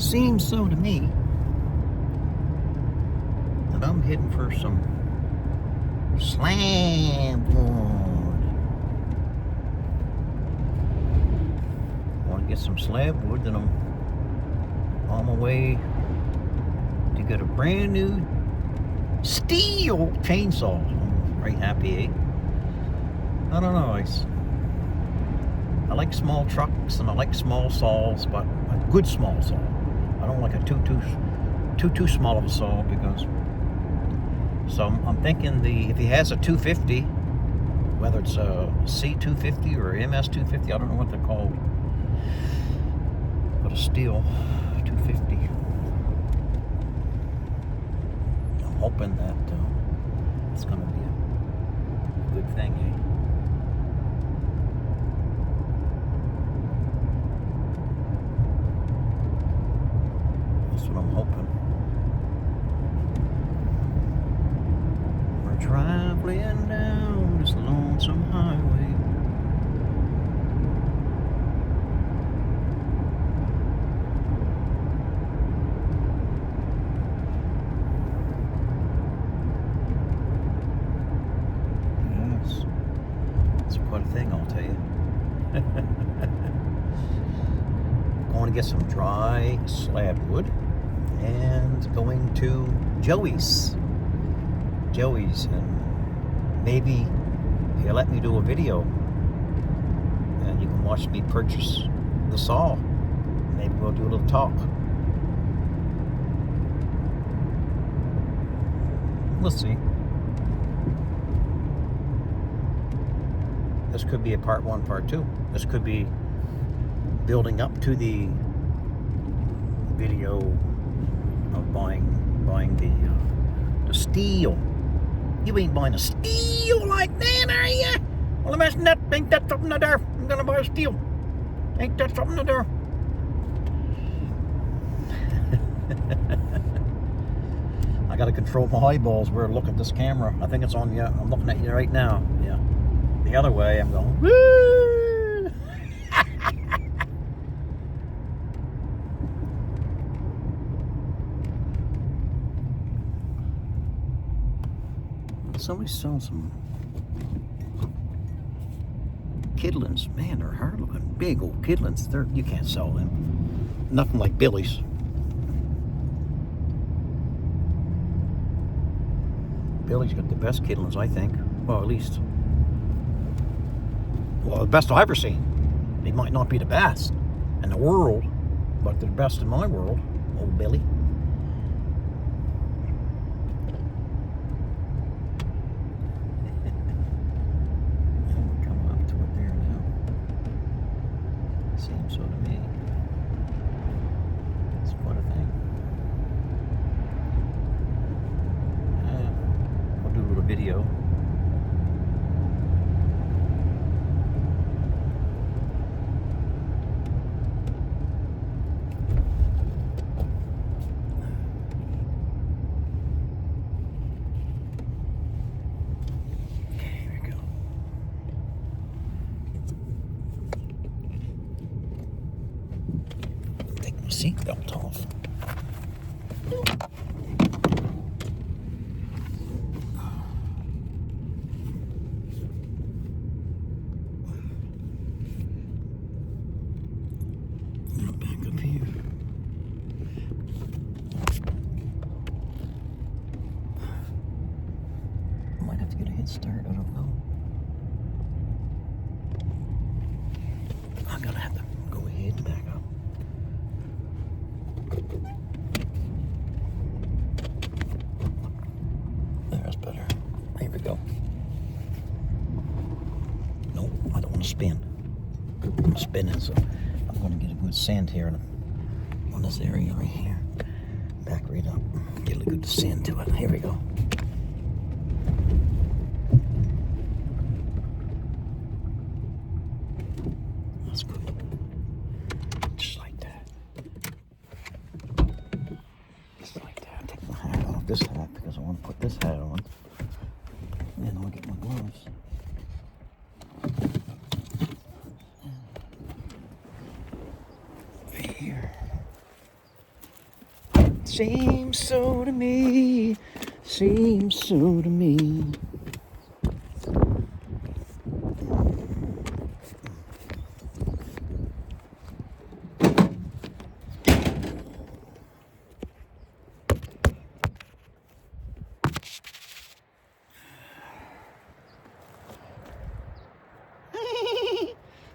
Seems so to me. And I'm heading for some slabwood. Want to get some slabwood, then I'm on my way to get a brand new stihl chainsaw. I'm very happy, eh? I don't know. I like small trucks and I like small saws, but a good small saw. I don't like a too small of a saw because. So I'm thinking if he has a 250, whether it's a C250 or MS250, I don't know what they're called, but a stihl 250. I'm hoping that it's going to be a good thing, eh? That's what I'm hoping. We're traveling down this lonesome highway. Yes, it's quite a thing, I'll tell you. Going to get some dry slabwood and going to Joey's, and maybe he'll let me do a video and you can watch me purchase the saw. Maybe we'll do a little talk. We'll see. This could be a part 1, part 2. This could be building up to the video of buying the stihl. You ain't buying a stihl like that, are you? Well, imagine that. Ain't that something to do? I'm gonna buy a stihl. Ain't that something to do? I gotta control my eyeballs. We're looking at this camera. I think it's on you. I'm looking at you right now. Yeah. The other way, I'm going, woo! Somebody's selling some kidlings. Man, they're hard looking. Big old kidlings. You can't sell them. Nothing like Billy's. Billy's got the best kidlings, I think. Well, at least. Well, the best I've ever seen. They might not be the best in the world, but they're the best in my world. Old Billy. Seems so to me. It's quite a thing. I'll do a little video. Seatbelt off. Back up here. Might have to get a head start. I don't know. I'm gonna have to go ahead and back up. There's better. Here we go. Nope, I don't want to spin. I'm spinning, so I'm going to get a good sand here on this area right here. Back right up. Get a good sand to it. Here we go. That's good. Just like that. Just like that. Take my hat off, this hat, because I want to put this hat on. And then I'll get my gloves. Right here. Seems so to me. Seems so to me.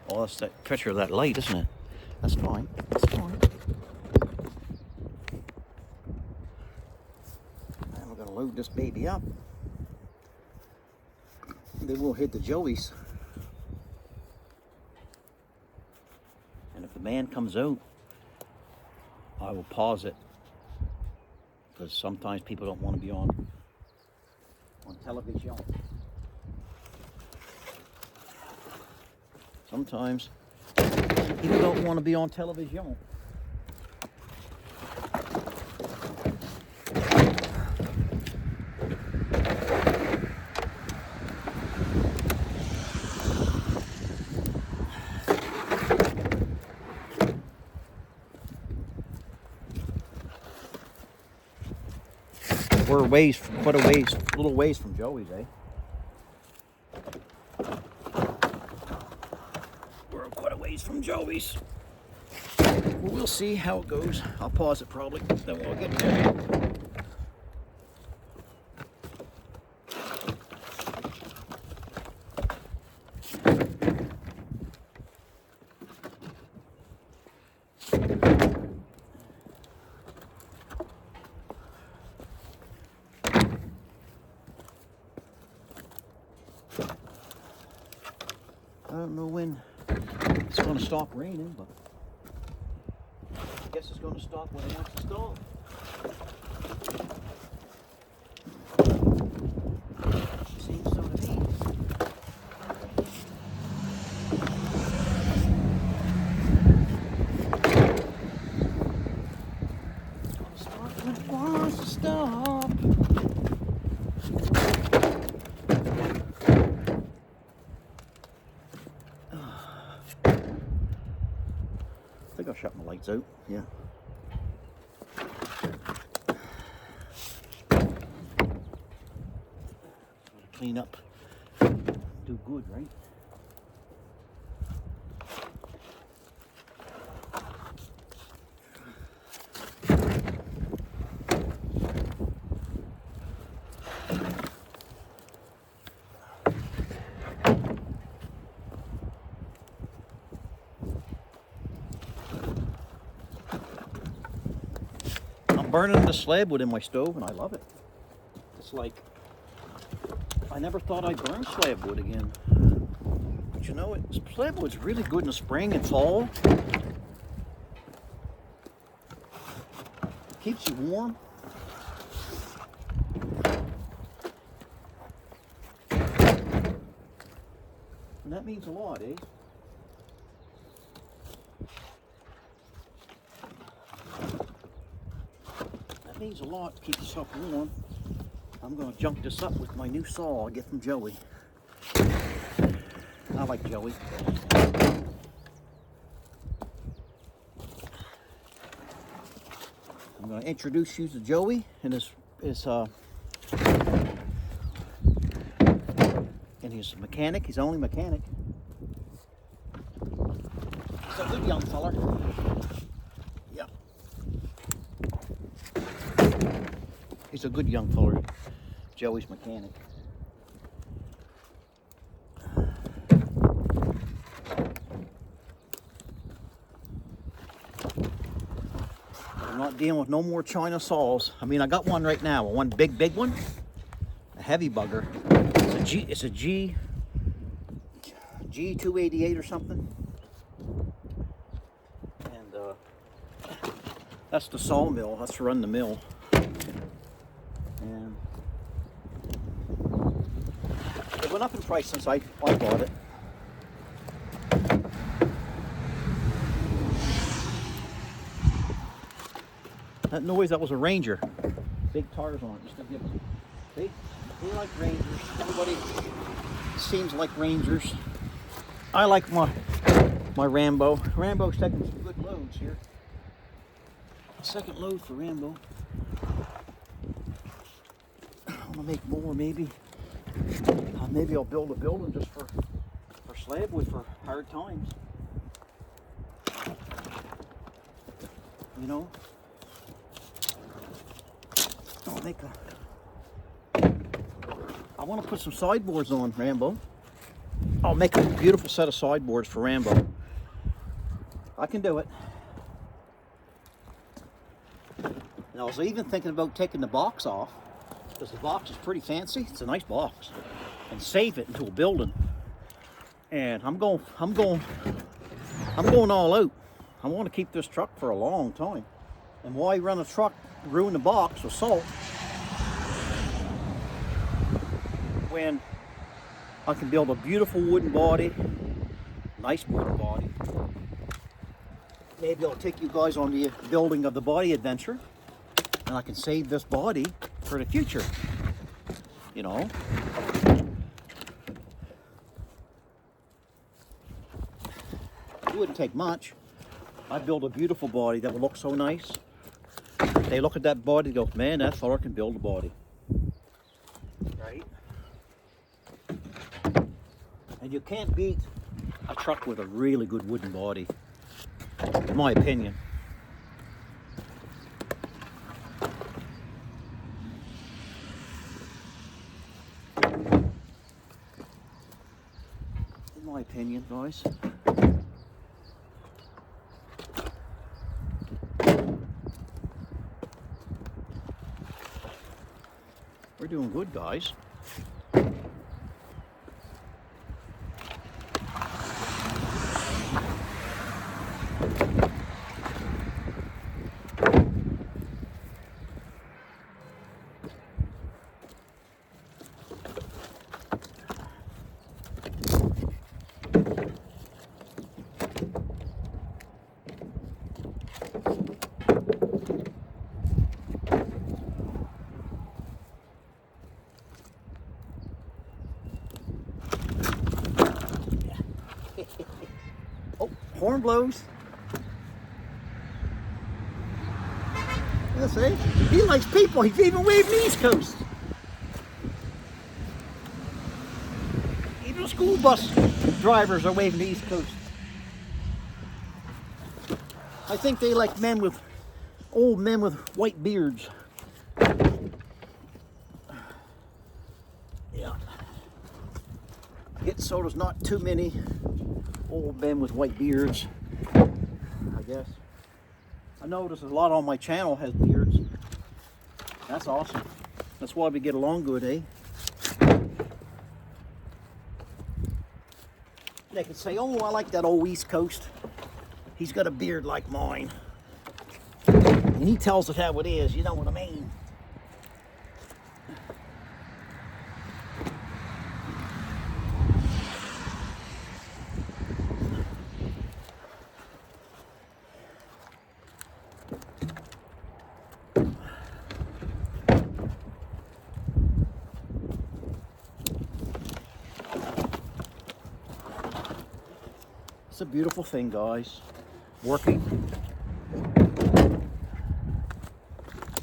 Oh, that's that pressure of that light, isn't it? That's fine. That's fine. And we're going to load this baby up. Then we'll hit the joeys. And if the man comes out, I will pause it. Because sometimes people don't want to be on television. Sometimes people don't want to be on television. We're quite a little ways from Joey's, eh? We're quite a ways from Joey's. Well, we'll see how it goes. I'll pause it probably, then we'll get to it. I don't know when it's going to stop raining, but I guess it's going to stop when it wants to stop. Seems so to me. It's going to stop when it wants to stop. I think I'll shut my lights out, yeah. Clean up, do good, right? Burning the slabwood in my stove, and I love it. It's like, I never thought I'd burn slabwood again. But you know, slabwood's really good in the spring and fall. Keeps you warm. And that means a lot, eh? Means a lot to keep yourself warm. I'm going to junk this up with my new saw I get from Joey. I like Joey. I'm going to introduce you to Joey and his mechanic. He's the only mechanic. He's a good young feller. Yeah. He's a good young fella, Joey's mechanic. I'm not dealing with no more China saws. I mean, I got one right now, one big one, a heavy bugger. It's a G288 or something. And that's the sawmill, that's to run the mill. And it went up in price since I bought it. That noise, that was a Ranger. Big tires on it, just to give them. They like Rangers. Everybody seems like Rangers. I like my Rambo. Rambo's taking some good loads here. second load for Rambo. I want to make more, maybe. Maybe I'll build a building just for Slabwood for hard times. You know? I'll make I want to put some sideboards on, Rambo. I'll make a beautiful set of sideboards for Rambo. I can do it. And I was even thinking about taking the box off, because the box is pretty fancy. It's a nice box, and save it into a building. And I'm going all out. I want to keep this truck for a long time. And why run a truck, ruin the box with salt, when I can build a beautiful wooden body, nice wooden body. Maybe I'll take you guys on the building of the body adventure, and I can save this body for the future, you know. It wouldn't take much. I'd build a beautiful body that would look so nice. They look at that body and go, man, that fella can build a body. Right? And you can't beat a truck with a really good wooden body, in my opinion. In my opinion, guys. We're doing good, guys. Oh, horn blows. Yeah, see? He likes people. He's even waving the East Coast. Even school bus drivers are waving the East Coast. I think they like old men with white beards. Yeah. Get so there's not too many old men with white beards, I guess. I notice a lot on my channel has beards. That's awesome. That's why we get along good, eh? They can say, oh, I like that old East Coast. He's got a beard like mine. And he tells it how it is, you know what I mean? It's a beautiful thing, guys. Working,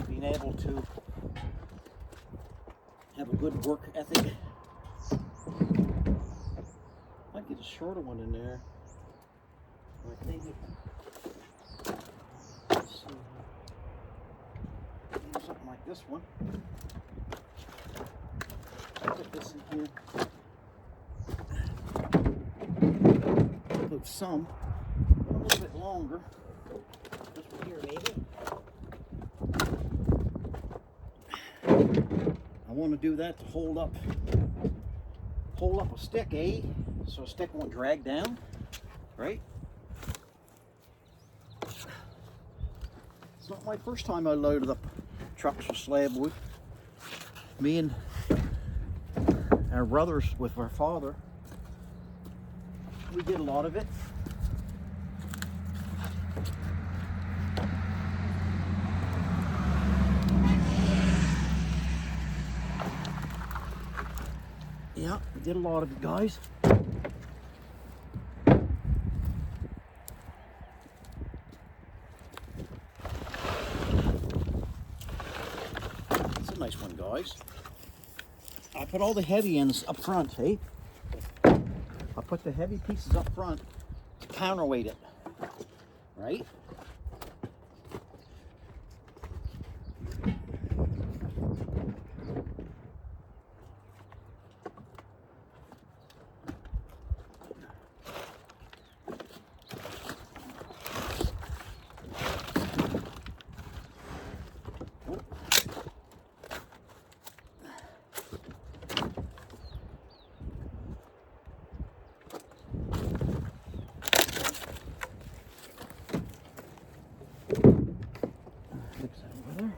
being able to have a good work ethic. Might get a shorter one in there. I think let's see. Maybe something like this one. Put this in here. Put some, a little bit longer. This one here, maybe. I want to do that to hold up a stick, eh? So a stick won't drag down, right? It's not my first time I loaded up trucks with slabwood. Me and our brothers with our father, we did a lot of it. Yeah, we did a lot of it, guys. nice one, guys. I put all the heavy ends up front, hey? I put the heavy pieces up front to counterweight it, right? Fix that over there.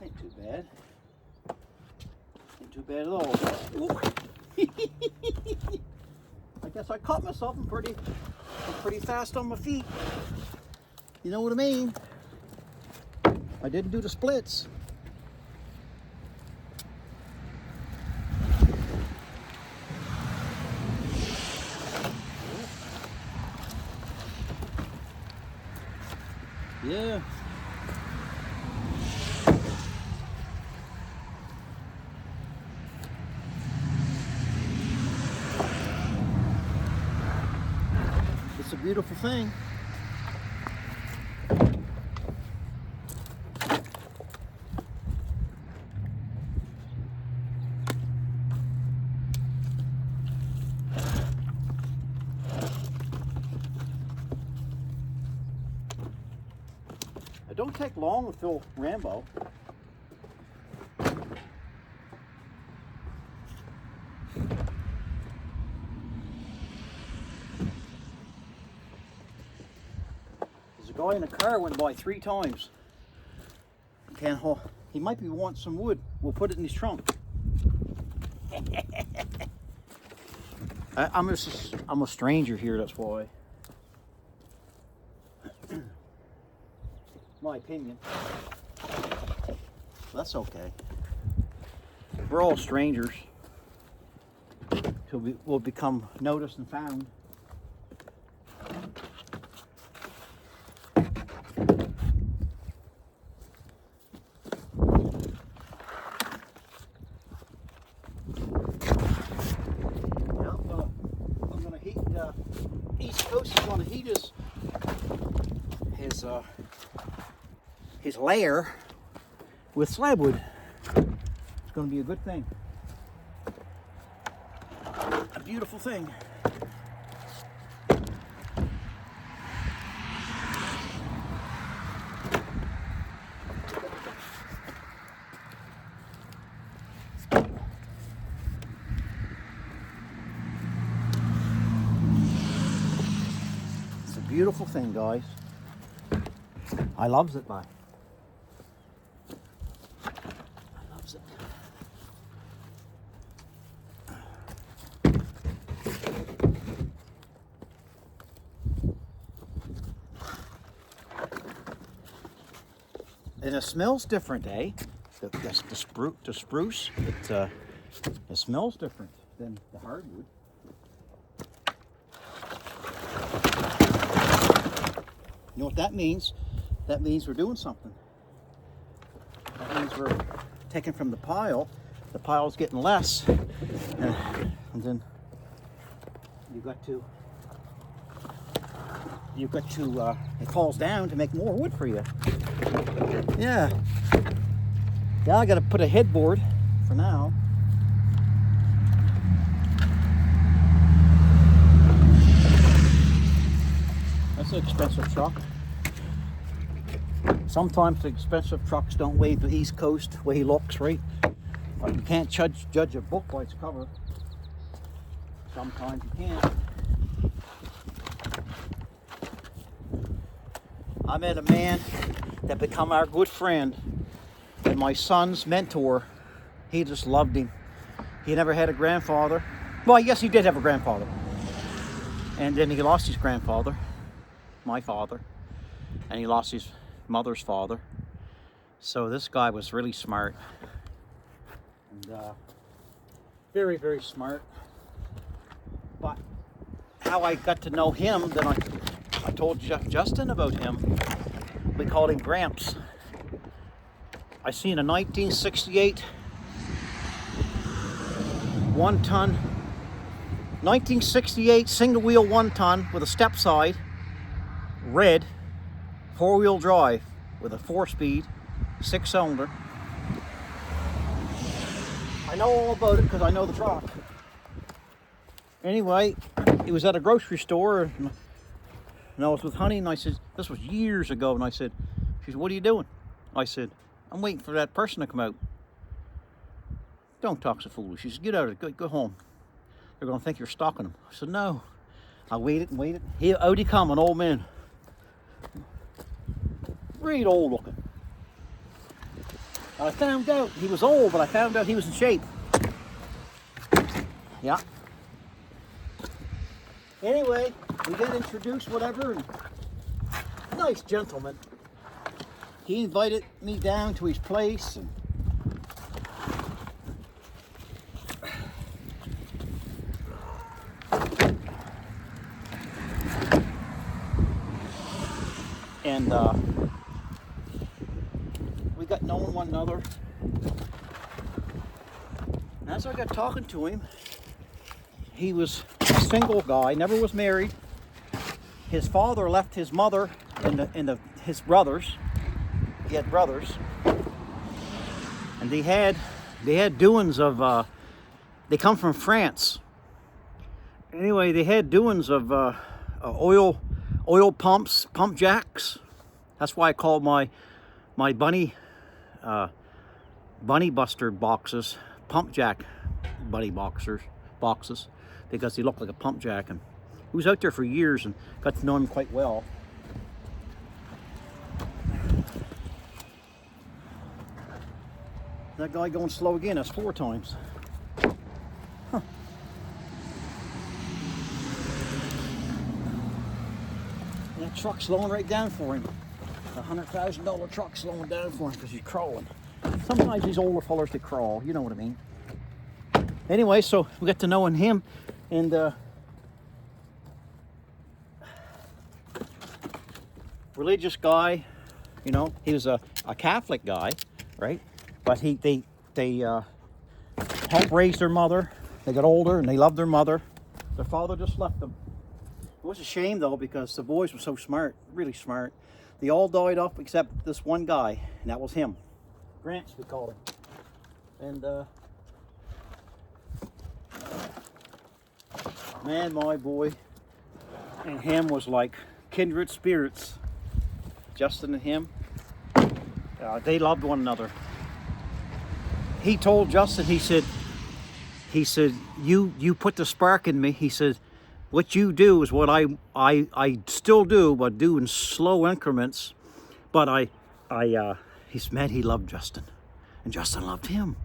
Ain't too bad. Ain't too bad at all. I guess I caught myself. I'm pretty fast on my feet. You know what I mean? I didn't do the splits. Yeah. It's a beautiful thing. It don't take long to fill Rambo. There's a guy in a car went by 3 times. Can't haul. He might be wanting some wood. We'll put it in his trunk. I'm a stranger here, that's why. My opinion. That's okay. We're all strangers till we'll become noticed and found. I'm gonna heat. East Coast is gonna heat his layer with slabwood. It's going to be a good thing. A beautiful thing. It's a beautiful thing, guys. I loves it, bye. I loves it. And it smells different, eh? The spruce, it smells different than the hardwood. You know what that means? That means we're doing something. That means we're taking from the pile. The pile's getting less, and then you've got to. It falls down to make more wood for you. Yeah. Yeah, I got to put a headboard for now. That's an expensive truck. Sometimes the expensive trucks don't weigh the East Coast the way he looks, right? But you can't judge a book by its cover. Sometimes you can't. I met a man that become our good friend and my son's mentor. He just loved him. He never had a grandfather. Well, yes, he did have a grandfather. And then he lost his grandfather, my father, and he lost his mother's father. So this guy was really smart. And Very, very smart. But how I got to know him, then I told Justin about him. We called him Gramps. I seen a 1968 1-ton, 1968 single wheel 1-ton with a step side, red, 4-wheel drive with a 4-speed, 6-cylinder. I know all about it because I know the truck. Anyway, it was at a grocery store, and I was with Honey, and I said, this was years ago, and I said, she said, what are you doing? I said, I'm waiting for that person to come out. Don't talk so foolish. She said, get out of it, go home. They're going to think you're stalking them. I said, no. I waited and waited. Out he come, an old man. Really old looking. I found out he was old, but I found out he was in shape. Yeah. Anyway, we got introduced, whatever, and nice gentleman. He invited me down to his place, and we got knowing one another. And as I got talking to him, he was a single guy, never was married. His father left his mother and his brothers. He had brothers, and they had doings of. They come from France. Anyway, they had doings of oil pumps, pump jacks. That's why I called my bunny buster boxes pump jack bunny boxes, because he looked like a pump jack, and he was out there for years and got to know him quite well. That guy going slow again, that's 4 times. Huh. That truck slowing right down for him. A $100,000 truck slowing down for him because he's crawling. Sometimes these older fellers, they crawl, you know what I mean. Anyway, so we got to knowing him, and religious guy, you know, he was a Catholic guy, right? But they helped raise their mother. They got older and they loved their mother. Their father just left them. It was a shame though, because the boys were so smart, really smart. They all died off except this one guy, and that was him. Gramps, we called him. And man, my boy and him was like kindred spirits. Justin and him, they loved one another. He told Justin, he said, you put the spark in me. He said, what you do is what I still do, but do in slow increments. But he loved Justin, and Justin loved him.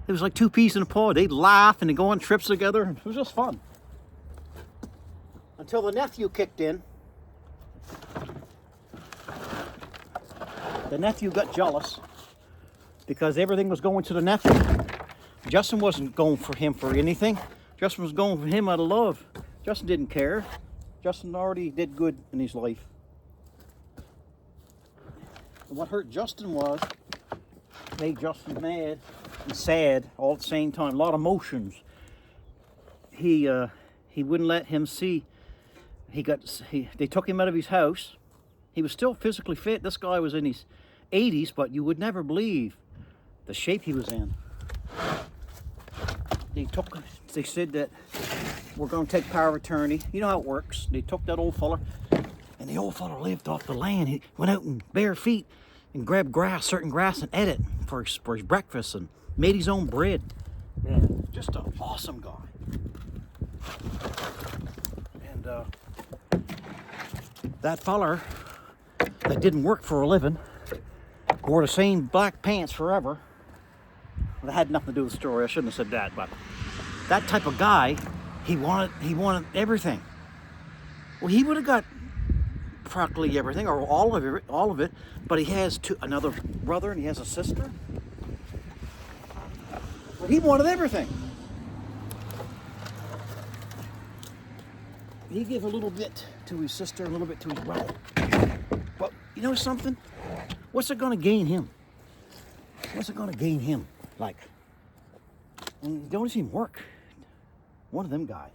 It was like 2 peas in a pod. They'd laugh and they'd go on trips together. It was just fun. Until the nephew kicked in. The nephew got jealous because everything was going to the nephew. Justin wasn't going for him for anything. Justin was going for him out of love. Justin didn't care. Justin already did good in his life. And what hurt Justin made Justin mad and sad all at the same time. A lot of emotions. He wouldn't let him see. They took him out of his house. He was still physically fit. This guy was in his 80s, but you would never believe the shape he was in. They said that we're going to take power of attorney. You know how it works. They took that old fella, and the old fella lived off the land. He went out in bare feet and grabbed certain grass, and ate it for his breakfast, and made his own bread. Yeah, just an awesome guy. And that feller that didn't work for a living, wore the same black pants forever. That had nothing to do with the story. I shouldn't have said that, but that type of guy, he wanted everything. Well, he would have got practically everything, or all of it. But he has another brother, and he has a sister. But he wanted everything. he gave a little bit to his sister, a little bit to his brother. But you know something? What's it gonna gain him? What's it gonna gain him? Like, and don't even work. One of them guys.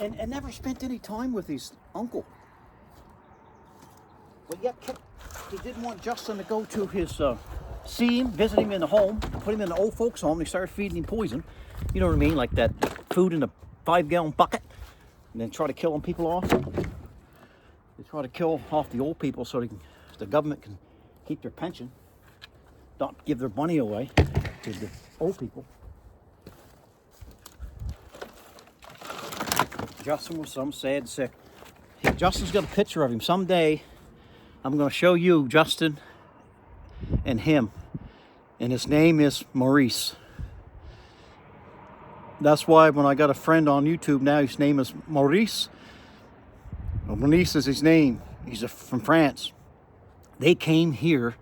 And never spent any time with his uncle. But yet he didn't want Justin to go to his, see him, visit him in the home, put him in the old folks home, and he started feeding him poison. You know what I mean? Like that food in a 5-gallon bucket. And then try to kill them people off. They try to kill off the old people so the government can keep their pension. Not give their money away to the old people. Justin was some sad sick. Justin's got a picture of him. Someday I'm going to show you Justin and him. And his name is Maurice. That's why when I got a friend on YouTube now, his name is Maurice. Well, Maurice is his name. He's from France. They came here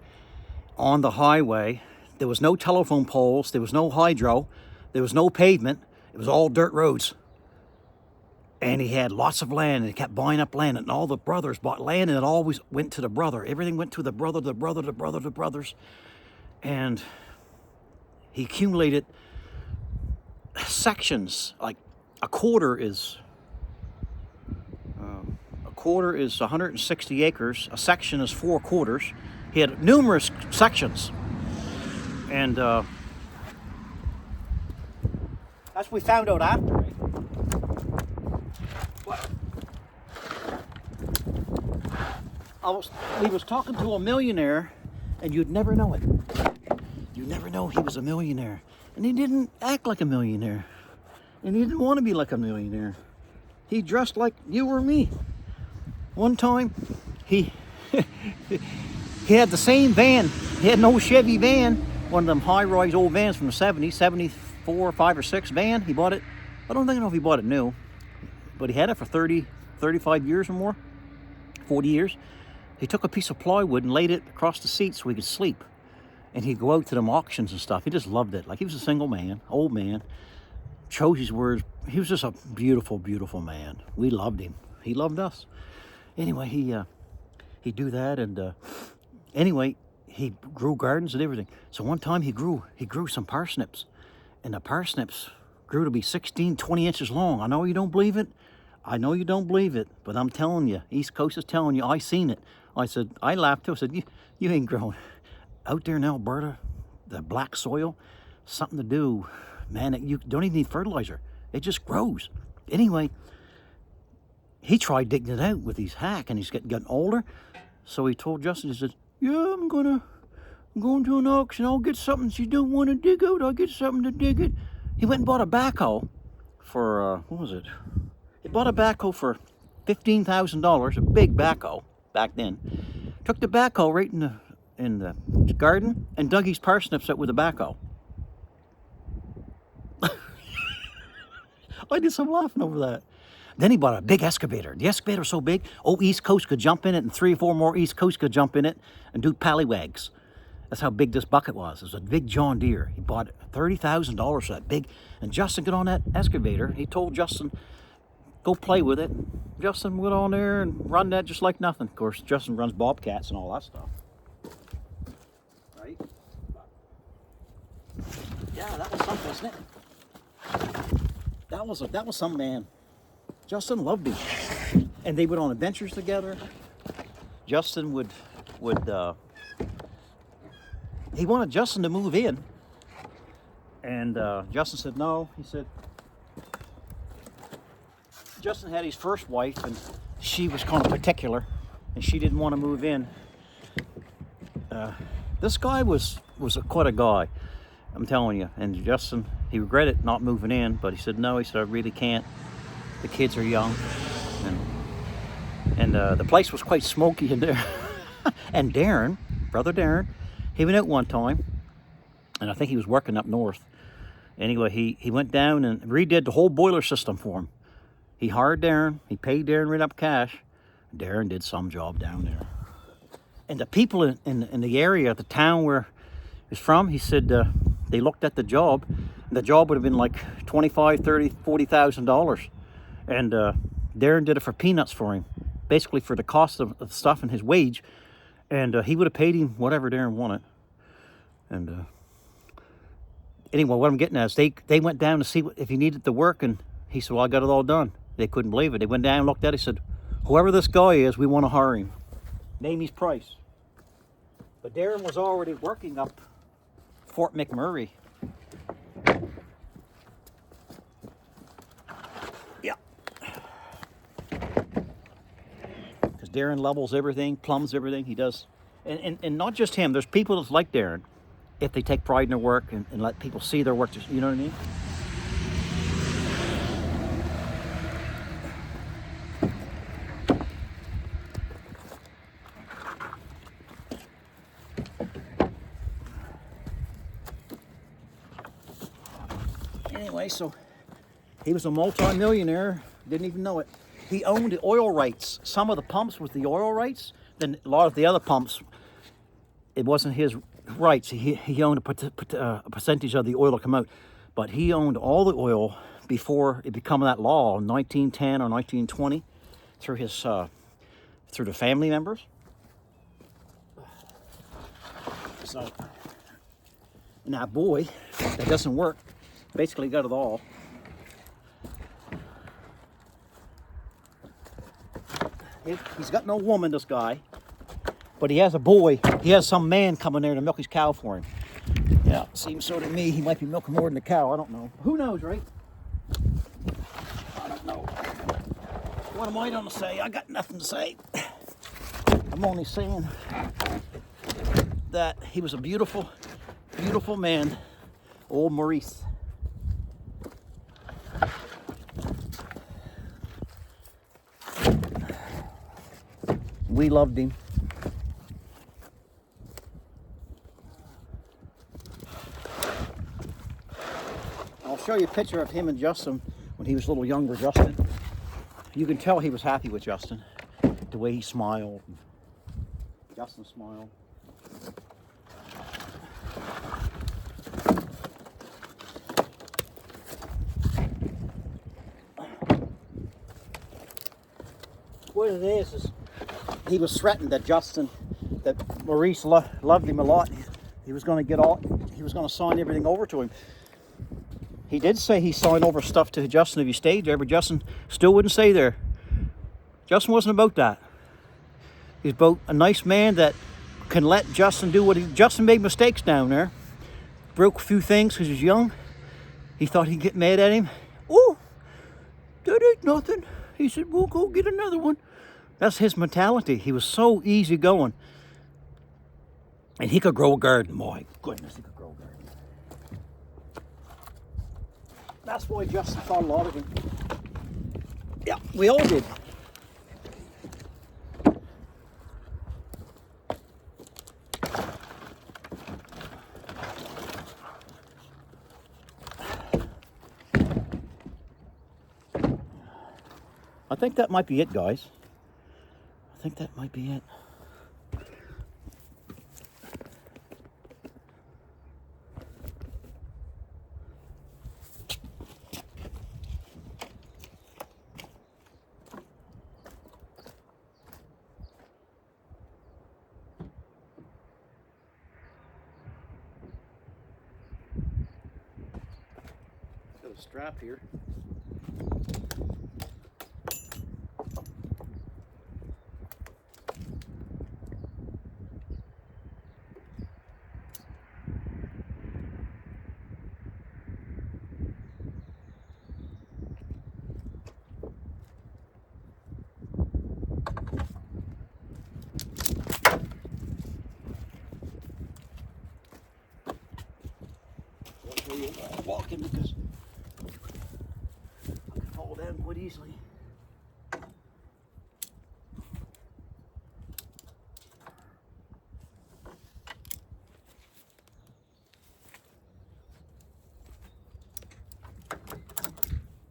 on the highway. There was no telephone poles. There was no hydro. There was no pavement. It was all dirt roads. And he had lots of land, and he kept buying up land, and all the brothers bought land, and it always went to the brother. Everything went to the brother, the brothers. And he accumulated sections. Like a quarter is 160 acres. A section is 4 quarters. He had numerous sections. And that's what we found out after, right? He was talking to a millionaire, and you'd never know it. You'd never know he was a millionaire. And he didn't act like a millionaire. And he didn't want to be like a millionaire. He dressed like you or me. One time, he had the same van. He had an old Chevy van, one of them high-rise old vans from the 70s, 74, 5 or 6 van. He bought it. I don't know if he bought it new, but he had it for 30, 35 years or more, 40 years. He took a piece of plywood and laid it across the seat so he could sleep. And he'd go out to them auctions and stuff. He just loved it. Like, he was a single man, old man. Chose his words. He was just a beautiful, beautiful man. We loved him. He loved us. Anyway, he'd do that, and anyway, he grew gardens and everything. So one time he grew some parsnips, and the parsnips grew to be 16, 20 inches long. I know you don't believe it. I know you don't believe it, but I'm telling you, East Coast is telling you, I seen it. I laughed too. I said, you ain't growing. Out there in Alberta, the black soil, something to do. Man, you don't even need fertilizer. It just grows. Anyway, he tried digging it out with his hack, and he's getting older. So he told Justin, he said, yeah, I'm going to an auction. I'll get something you don't want to dig out. I'll get something to dig it. He went and bought a backhoe for, what was it? He bought a backhoe for $15,000, a big backhoe back then. Took the backhoe right in the garden and dug his parsnips out with a backhoe. I did some laughing over that. Then he bought a big excavator. The excavator was so big, East Coast could jump in it, and 3 or 4 more East Coast could jump in it and do pallywags. That's how big this bucket was. It was a big John Deere. He bought $30,000 for that big. And Justin got on that excavator. He told Justin, go play with it. Justin went on there and run that just like nothing. Of course, Justin runs bobcats and all that stuff. Right? Yeah, that was something, wasn't it? That was some man. Justin loved him. And they went on adventures together. Justin would he wanted Justin to move in. And Justin said no. He said, Justin had his first wife, and she was kind of particular, and she didn't want to move in. This guy was quite a guy, I'm telling you. And Justin, he regretted not moving in, but he said no. He said, I really can't. The kids are young, and the place was quite smoky in there. And Darren, brother Darren, he went out one time, and I think he was working up north. Anyway, he went down and redid the whole boiler system for him. He hired Darren. He paid Darren right up cash. Darren did some job down there. And the people in the area, the town where he was from, he said they looked at the job, and the job would have been like $25,000, $30,000, $40,000. And Darren did it for peanuts for him, basically for the cost of the stuff and his wage. And he would have paid him whatever Darren wanted. And anyway, what I'm getting at is they went down to see if he needed the work, and he said, well, I got it all done. They couldn't believe it. They went down and looked at it. He said, whoever this guy is, we want to hire him. Name his price. But Darren was already working up Fort McMurray. Yeah. Because Darren levels everything, plumbs everything he does. And not just him. There's people that's like Darren, if they take pride in their work and let people see their work. You know what I mean? Anyway, so he was a multi-millionaire, didn't even know it. He owned the oil rights. Some of the pumps was the oil rights. Then a lot of the other pumps, it wasn't his rights. He owned a percentage of the oil to come out. But he owned all the oil before it became that law in 1910 or 1920 through his through the family members. So, and that boy that doesn't work basically got it all. He's got no woman, this guy, but he has a boy. He has some man coming there to milk his cow for him. Yeah, seems so to me. He might be milking more than the cow. I don't know. Who knows, right? I don't know. What am I going to say? I got nothing to say. I'm only saying that he was a beautiful, beautiful man, old Maurice. We loved him. I'll show you a picture of him and Justin when he was a little younger, Justin. You can tell he was happy with Justin, the way he smiled. Justin smiled. What it is he was threatened that Maurice loved him a lot. He was going to sign everything over to him. He did say he signed over stuff to Justin if he stayed there, but Justin still wouldn't stay there. Justin wasn't about that. He's about a nice man that can let Justin do Justin made mistakes down there. Broke a few things because he's young. He thought he'd get mad at him. Oh, that ain't nothing. He said, we'll go get another one. That's his mentality. He was so easygoing. And he could grow a garden. My goodness, he could grow a garden. That's why Justin thought a lot of him. Yeah, we all did. I think that might be it, guys. I think that might be it. Got a strap here. Walking because I can fall down quite easily.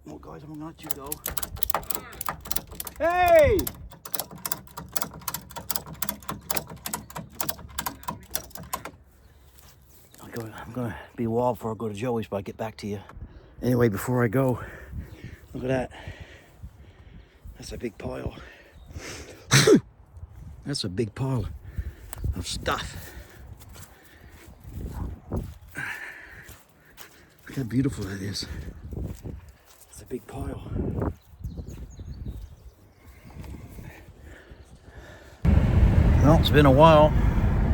Well, guys, I'm gonna let you go. Hey! I'm gonna be wild before I go to Joey's, but I'll get back to you. Anyway, before I go, look at that. That's a big pile. That's a big pile of stuff. Look how beautiful that is. It's a big pile. Well, it's been a while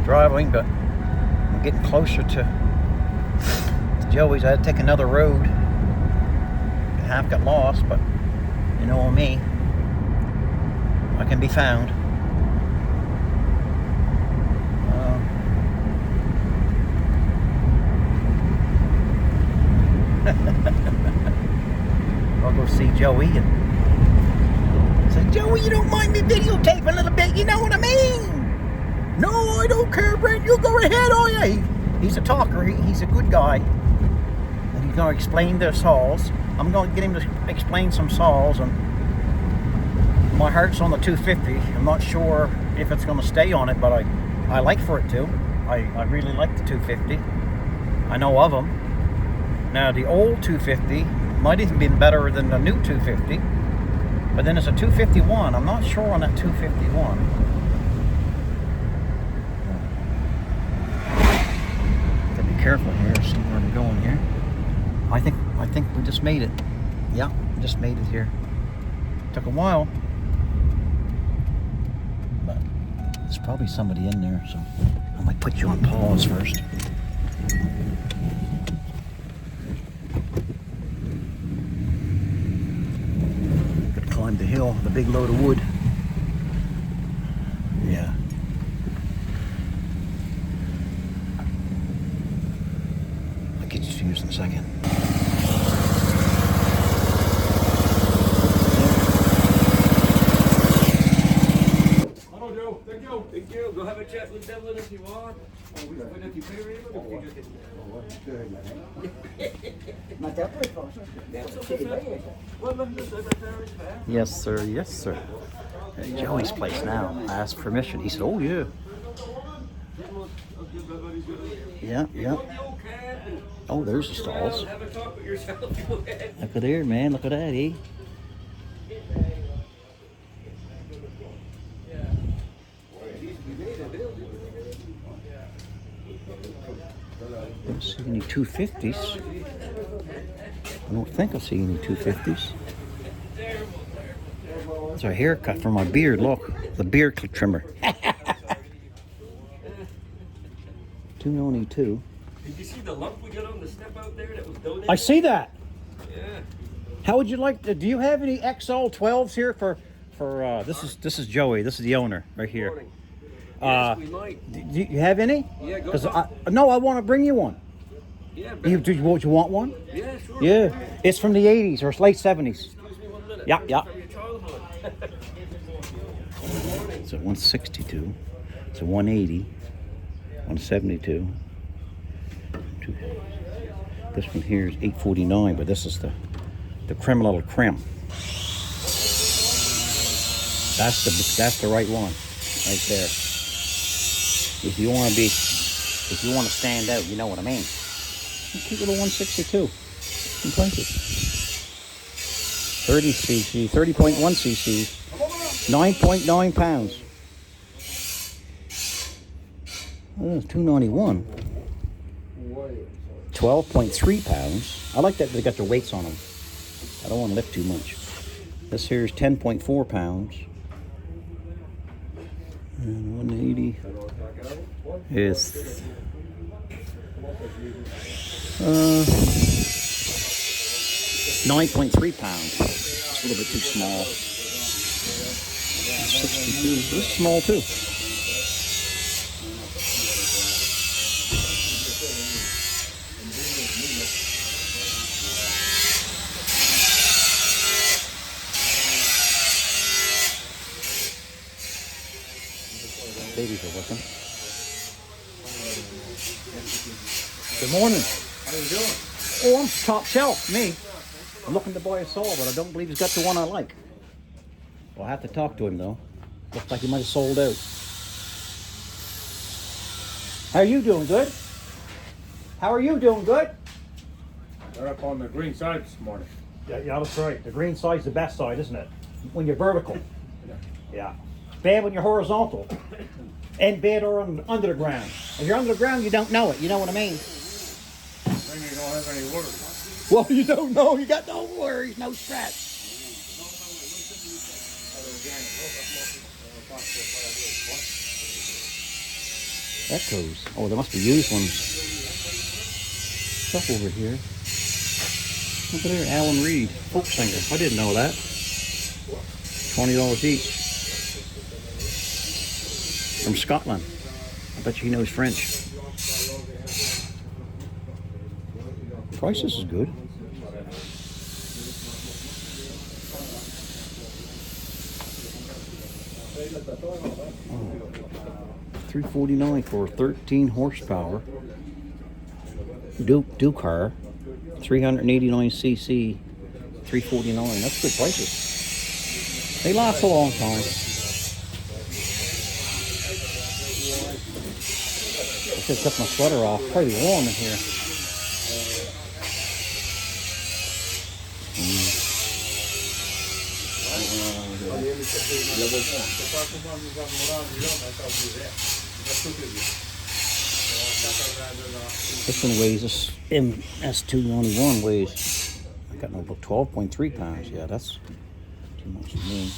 driving, but I'm getting closer to Joey's. I had to take another road. Half got lost, but you know me, I can be found. I'll go see Joey and say, Joey, you don't mind me videotaping a little bit, you know what I mean? No, I don't care, Brent, you go ahead, oh yeah. He's a talker, he's a good guy. And he's going to explain the saws. I'm going to get him to explain some saws, and my heart's on the 250. I'm not sure if it's going to stay on it, but I like for it to. I really like the 250. I know of them. Now the old 250 might even been better than the new 250, but then it's a 251. I'm not sure on that 251. Gotta be careful here, see where I'm going here. I think we just made it. Yeah, just made it here. Took a while, but there's probably somebody in there, so I might put you on pause first. Climb the hill, the big load of wood. Yeah. I'll get you to use in a second. Hello, Joe. Thank you. Thank you. Go have a chat with Devlin if you want. But if you pay him, if you just Yes, sir. Yes, sir. At Joey's place now. I asked permission. He said, "Oh yeah." Yeah, yeah. Oh, there's the stalls. Look at there, man. Look at that, eh? I don't see any 250s. I don't think I see any 250s. It's a haircut for my beard. Look, the beard trimmer. 292. Did you see the lump we got on the step out there that was donated? I see that. Yeah. How would you like to? Do you have any XL12s here for? This is Joey. This is the owner right here. Morning. Yes, we might. Do you have any? Yeah, go. Because no, I want to bring you one. Yeah, Do you want one? yeah, sure. Yeah, it's from the 80s or late 70s. Excuse me 1 minute. Yeah, yeah. From your childhood. It's at 162. It's a 180. 172. This one here is 849, but this is the criminal creme. That's the right one, right there. If you want to stand out, you know what I mean. Cute little 162. Impressive. 30 cc, 30.1 cc, 9.9 pounds. Oh, 291. 12.3 pounds. I like that they got their weights on them. I don't want to lift too much. This here is 10.4 pounds. And 180 is 9.3 pounds. It's a little bit too small. 62. This is small too. Babies are working. Good morning. How you doing? Oh, I'm top shelf, me. I'm looking to buy a saw, but I don't believe he's got the one I like. Well, I have to talk to him, though. Looks like he might have sold out. How are you doing? Good? How are you doing? Good? They're up on the green side this morning. Yeah, that's right. The green side's the best side, isn't it? when you're vertical. Yeah. It's bad when you're horizontal. And bad or under the ground. If you're under the ground, you don't know it. You know what I mean? Then you don't have any worries. Well, you don't know. You got no worries, no stress. Echoes. Oh, there must be used ones. Stuff over here. Look at there, Alan Reed, folk singer. I didn't know that. $20 each. From Scotland. I bet you he knows French. Prices is good. $349 for 13 horsepower. Ducar, 389cc, $349. That's good prices. They last a long time. I just took my sweater off. Pretty warm in here. This one weighs, this S291 weighs, I got no about 12.3 pounds. Yeah, that's too much for me.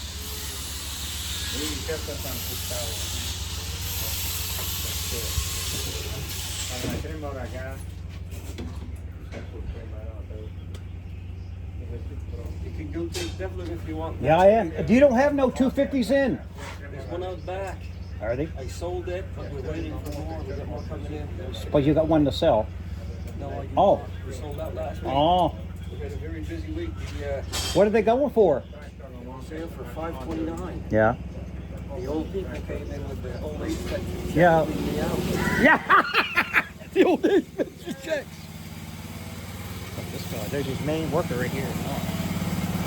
You can go to Devlin if you want. Yeah, I am. You don't have no 250s in. There's one out back. Are they? I sold it, but we're waiting for more. We got more coming in. But you got one to sell. No, Oh. We sold out last week. Oh. We had a very busy week. What are they going for? Sale for $529. Yeah. The old people came in with the old age pension. Yeah. Me out. Yeah. The old age pension checks. This guy, there's his main worker right here. Oh.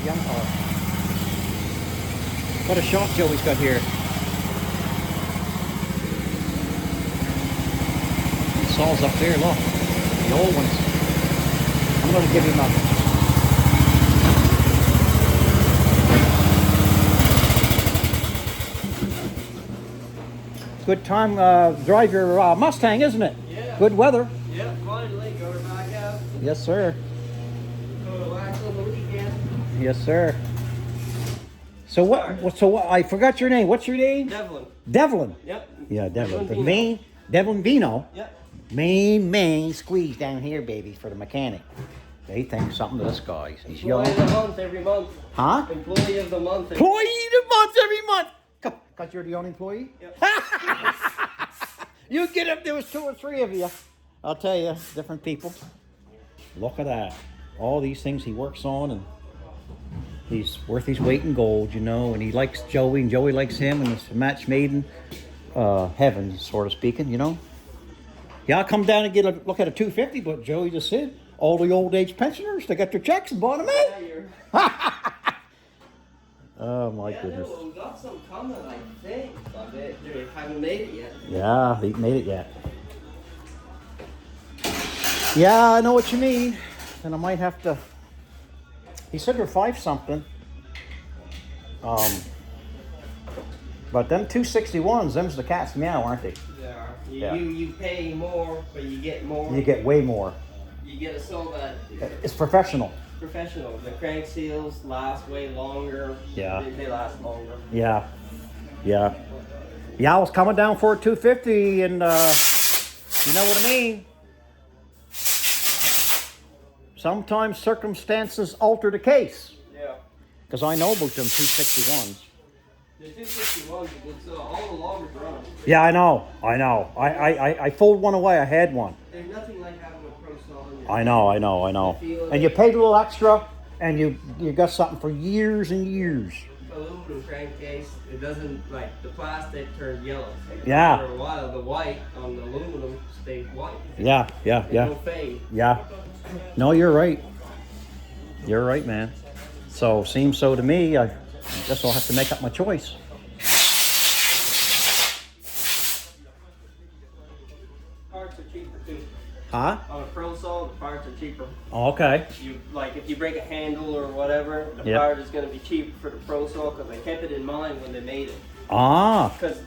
Young car. What a shop Joey's got here. Saws up there, look. The old ones. I'm going to give him a... Good time, drive your Mustang, isn't it? Yeah. Good weather. Yeah, finally got her back out. Yes, sir. Go to wax on the weekend. Yes, sir. So what? So what? I forgot your name. What's your name? Devlin. Devlin. Yep. Yeah, Devlin. The Vino. main Devlin Vino. Yep. Main squeeze down here, baby, for the mechanic. They think something to this guy. He's young. Employee of the month every month. Huh? Employee of the month. Employee of the month every month. Because you're the only employee? Yep. You get up, there was 2 or 3 of you. I'll tell you, different people. Look at that. All these things he works on, and he's worth his weight in gold, you know, and he likes Joey, and Joey likes him, and it's a match made in heaven, sort of speaking, you know. Yeah, I'll come down and get a look at a 250, but Joey just said, all the old age pensioners, they got their checks and bought them in. Oh my goodness. We got some coming, I think, but they haven't made it yet. Yeah, they made it yet. Yeah, I know what you mean. And I might have to. He said they're 5 something. But them 261s, them's the cat's meow, aren't they? Yeah. Yeah. You pay more, but you get more. You get way more. You get a soul that It's professional. professional. The crank seals last way longer. Yeah. They last longer. Yeah. Yeah. Yeah, I was coming down for a 250, and you know what I mean. Sometimes circumstances alter the case. Yeah. Because I know about them 261s. The 261s, it's all the longer drums. Yeah, I know. I fold one away. I had one. There's nothing like having a pro saw in your I know. And you paid a little extra, and you got something for years and years. aluminum crankcase. It doesn't, like, the plastic turned yellow. Yeah. For a while, the white on the aluminum stayed white. Yeah. It don't fade. Yeah. No, you're right. You're right, man. So, seems so to me. I guess I'll have to make up my choice. Parts are cheaper too. Huh? On a pro saw, all the parts are cheaper. Okay. You like if you break a handle or whatever, the Yep. part is going to be cheaper for the pro saw because they kept it in mind when they made it. Ah. Because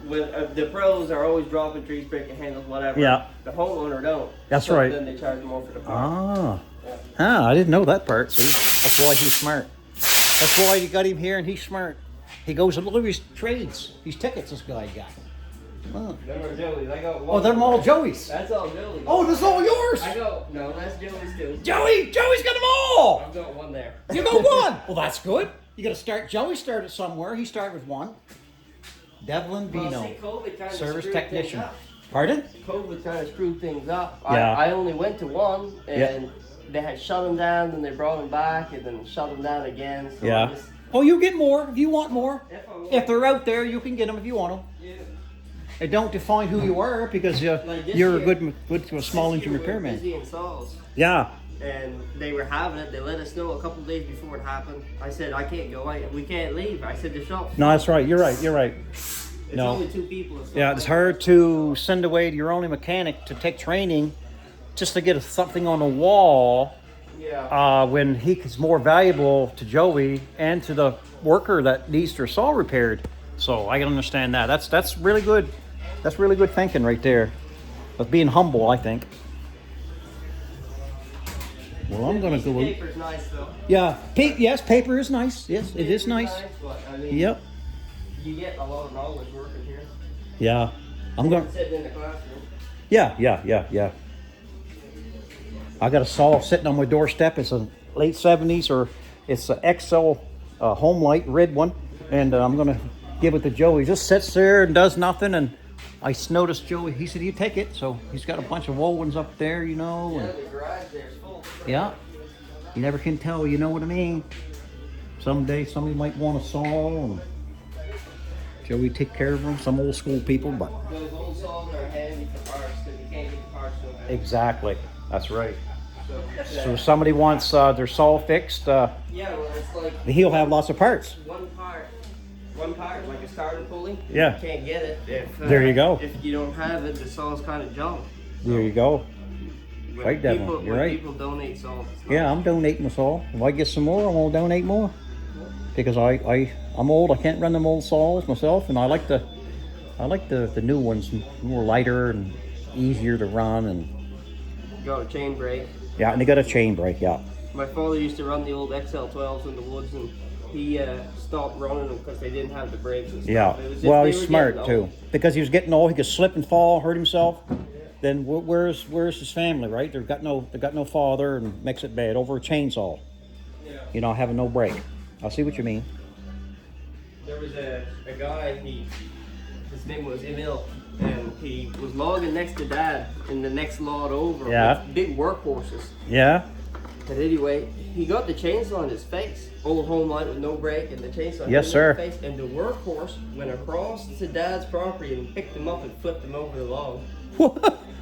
when the pros are always dropping trees, breaking handles, whatever. Yeah. The homeowner don't. That's So right. Then they charge more for the part. Ah. Yeah. Ah, I didn't know that part. See, that's why he's smart. That's why you got him here, and he's smart. He goes and look at his trades, these tickets this guy got. Oh, Them are Joey's. I got one. oh they're all Joey's. That's all Joey's. Oh, this is all yours. No, that's Joey's too. Joey's got them all. I've got one there. You got one. Well, that's good. You got to start. Joey started somewhere. He started with one. Devlin Well, Vino, see, COVID kind of service screwed technician. things up. Pardon? COVID kind of screwed things up. Yeah. I only went to one, and Yeah. they had shut them down, then they brought them back, and then shut them down again. So I Yeah. just, Oh, you get more if you want more. if I want- If they're out there, you can get them if you want them. yeah. It don't define who you are because Like this you're a year- good small This engine year we were repairman. busy in Saws, Yeah. and they were having it. They let us know a couple days before it happened. I said, I can't go. We can't leave. I said, the shop's No, that's right. You're right. You're right. It's no. only 2 people. Yeah, it's hard to send away your only mechanic to take training just to get something on the wall Yeah. when he's more valuable to Joey and to the worker that needs their saw repaired. So I can understand that. That's really good. That's really good thinking right there. But being humble, I think. Well, I'm gonna Piece of go. paper's nice though. Yeah, yes, paper is nice. Yes, it is Paper's nice. But, I mean, Yep. You get a lot of knowledge working here. Yeah, I'm gonna. Sitting in the classroom. Yeah. I got a saw sitting on my doorstep. It's a late 70s or it's an XL home light red one, and I'm gonna give it to Joey. He just sits there and does nothing, and I noticed Joey. He said he'd take it, so he's got a bunch of old ones up there, you know. Yeah, And, the garage there's full. yeah, you never can tell. You know what I mean? Someday somebody might want a saw, and Joey take care of them. Some old school people, but Those old saws are handy for parts because you can't get the parts so bad. exactly, that's right. So, So if somebody wants their saw fixed, yeah, well, it's like he'll have lots of parts. one part, like a starting pulley. Yeah. You can't get it. If, There you go. If you don't have it, the saw's kind of junk. There you go. When Right, Devin, people, you're when right. people donate saws. it's Yeah, nice. I'm donating a saw. If I get some more, I'm gonna donate more. Because I'm old. I can't run them old saws myself, and I like the new ones, more lighter and easier to run, and Got a chain brake. yeah, and they got a chain brake. Yeah. My father used to run the old XL12s in the woods, and he stopped running them because they didn't have the brakes and stuff. Yeah. It was just- Well, they he's were smart getting too, old. because he was getting old. He could slip and fall, hurt himself. Then where's his family? Right? They got no father, and makes it bad over a chainsaw. Yeah. You know, having no brake. I see what you mean. There was a guy, his name was Emil, and he was logging next to Dad in the next lot over Yeah. with big workhorses. Yeah. But anyway, he got the chainsaw in his face. Old home light with no brake and the chainsaw Yes, hit sir. him in the face. And the workhorse went across to Dad's property and picked him up and flipped him over the log.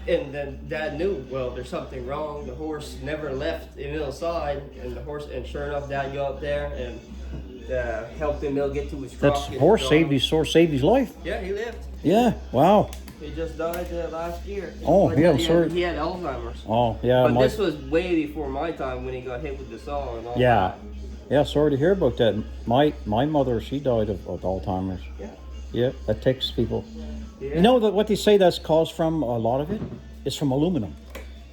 And then Dad knew, well, there's something wrong. The horse never left Emil's side, and sure enough, Dad got up there and helped Emil get to his truck. That's and horse got saved him. saved his life. Yeah, he lived. Yeah. Wow. He just died last year. Oh, But yeah, I'm he sorry. He had Alzheimer's. Oh yeah. But this was way before my time when he got hit with the saw and all Yeah. that. Yeah, sorry to hear about that. My mother, she died of Alzheimer's. Yeah. Yeah, that takes people. Yeah. You know what they say that's caused from a lot of it? It's from aluminum.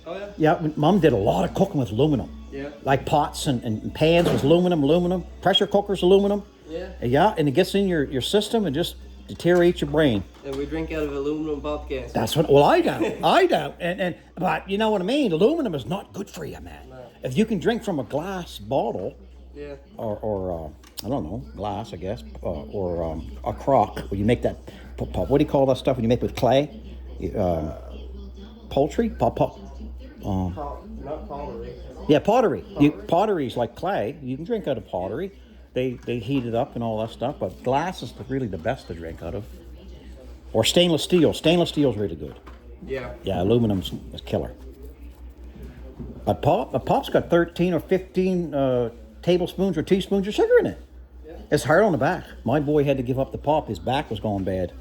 Oh yeah. Yeah, Mom did a lot of cooking with aluminum. Yeah. Like pots and pans was aluminum, pressure cookers aluminum. Yeah. Yeah, and it gets in your system and just deteriorates your brain. And we drink out of aluminum pop cans. That's what. Well, I don't. I don't. But you know what I mean. Aluminum is not good for you, man. No. If you can drink from a glass bottle, Yeah. or I don't know, glass, I guess, or a crock, where you make that. What do you call that stuff when you make with clay? Poultry, Not pottery. Yeah, pottery. Pottery's like clay. You can drink out of pottery. They heat it up and all that stuff. But glass is really the best to drink out of. Or stainless steel. Stainless steel is really good. Yeah. Yeah, aluminum's a killer. A pop's got 13 or 15 tablespoons or teaspoons of sugar in it. Yeah. It's hard on the back. My boy had to give up the pop. His back was going bad.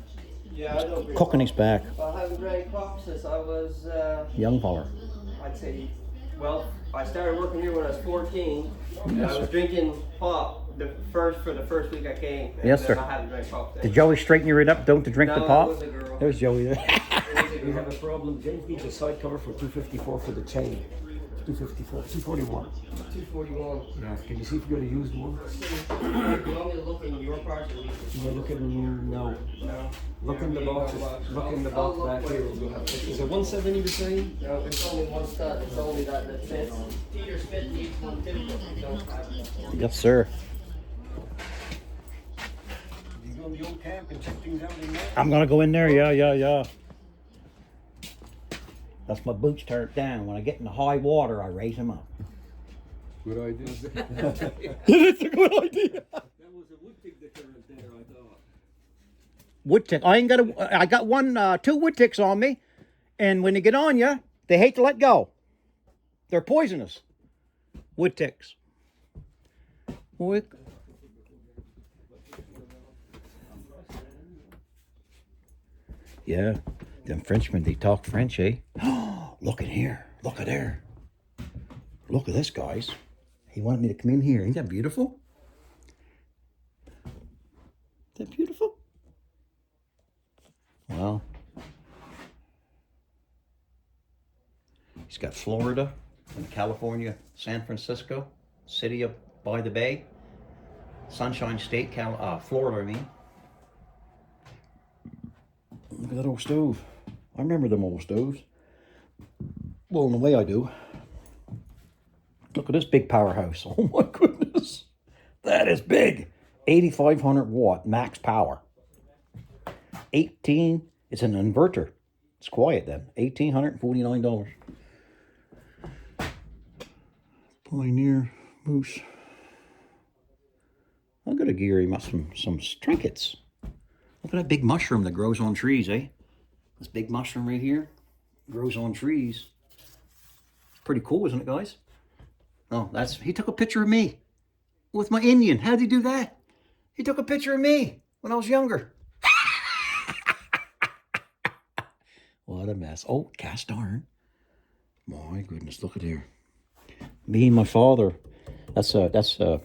Yeah, I don't drink Cooking his pop. back. I haven't drank pop since I was Young feller. I'd say, well, I started working here when I was 14. And I was drinking pop for the first week I came. And Yes, then sir. I haven't drank pop since. Did Joey straighten you right up? Don't to drink the No, pop? it was a girl. There's Joey there. We have a problem. James needs a side cover for 254 for the chain. 254, 241. 241. Yeah, can you see if you got a used one? You want me to look in your parts or leave it? You want to look in your, no. No. Look in the boxes. Look in the box back here. We'll have pictures. Is it 170 the same? No, it's only one stud. It's only that fits. Peter Smith needs one too, but we don't have it. Yes, sir. You go in the old camp and check things out in there? I'm gonna go in there. Yeah. That's my boots turned down. When I get in the high water, I raise them up. Good idea. It's a good idea. That was a wood tick deterrent there, I thought. Wood tick. I got two wood ticks on me, and when they get on you, they hate to let go. They're poisonous. Wood ticks. Yeah, them Frenchmen, they talk French, eh? Look at here. Look at there. Look at this, guys. He wanted me to come in here. Ain't that beautiful? Isn't that beautiful? Well, he's got Florida and California, San Francisco, city up by the bay, Sunshine State, Florida, I mean. Look at that old stove. I remember them old stoves. Well, in a way I do. Look at this big powerhouse. Oh my goodness. That is big. 8,500 watt max power. 18, it's an inverter. It's quiet then. $1,849. Pioneer Moose. I'm gonna gear him up some trinkets. Look at that big mushroom that grows on trees, eh? This big mushroom right here grows on trees. It's pretty cool, isn't it, guys? Oh, he took a picture of me with my Indian. How did he do that? He took a picture of me when I was younger. What a mess. Oh, cast iron. My goodness, look at here. Me and my father, that's a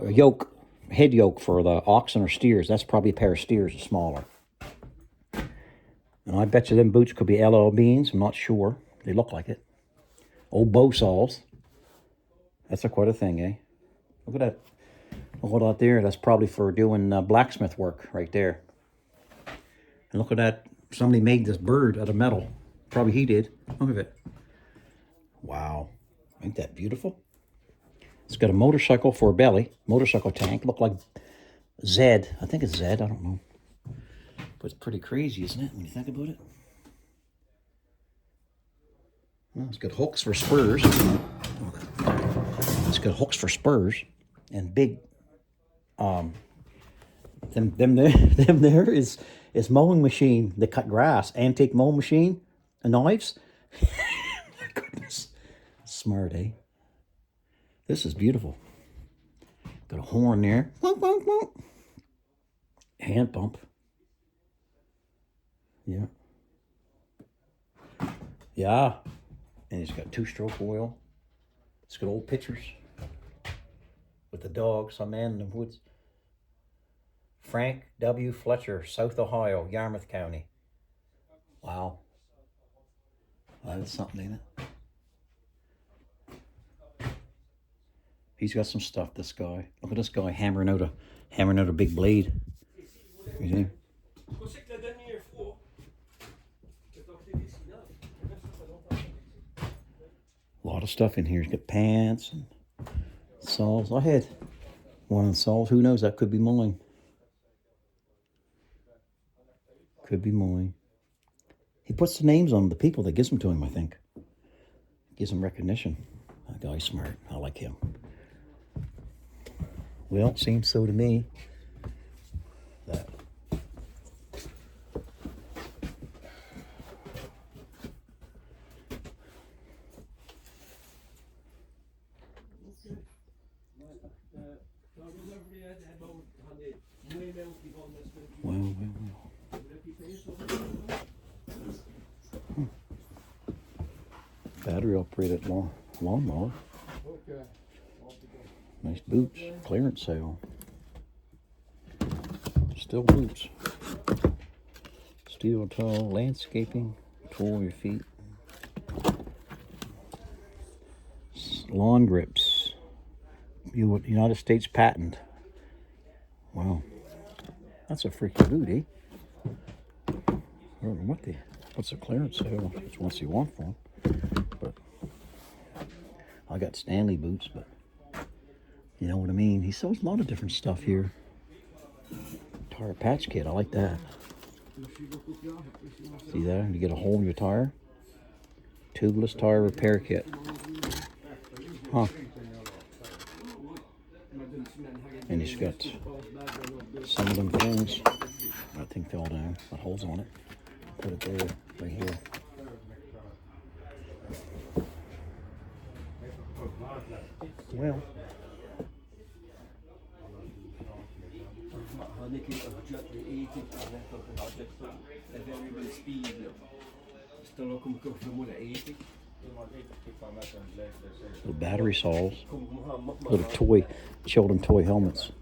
yoke. Head yoke for the oxen or steers. That's probably a pair of steers, smaller. And I bet you them boots could be LL Beans. I'm not sure. They look like it. Old bow saws. That's quite a thing, eh? Look at that. Look at that there. That's probably for doing blacksmith work right there. And look at that. Somebody made this bird out of metal. Probably he did. Look at it. Wow. Ain't that beautiful? It's got a motorcycle for a belly, motorcycle tank. Look like Zed. I think it's Zed. I don't know. But it's pretty crazy, isn't it, when you think about it? Well, it's got hooks for spurs. It's got hooks for spurs and big. Them there is mowing machine. They cut grass. Antique mowing machine and knives. My goodness, smart, eh? This is beautiful. Got a horn there. Hand pump. Yeah. Yeah. And it's got two-stroke oil. It's got old pictures with the dog, some man in the woods. Frank W. Fletcher, South Ohio, Yarmouth County. Wow. That's something, ain't it? He's got some stuff, this guy. Look at this guy hammering out a big blade. You see? A lot of stuff in here. He's got pants and saws. I had one of the saws. Who knows? That could be mine. Could be mine. He puts the names on the people that gives them to him, I think. Gives them recognition. That guy's smart. I like him. Well, it seems so to me. That. Well. Battery operated lawnmower. Nice boots. Clearance sale. Still boots. Steel toe. Landscaping. Tool your feet. Lawn grips. United States patent. Wow. That's a freaky boot, eh? I don't know what's the clearance sale. It's what you want for them. But I got Stanley boots, but you know what I mean. He sells a lot of different stuff here. Tire patch kit, I like that. See that? You get a hole in your tire. Tubeless tire repair kit. Huh. And he's got some of them things. That thing fell down. That hole's on it. Put it there, right here. Well. Little battery saws. Little toy, children toy helmets.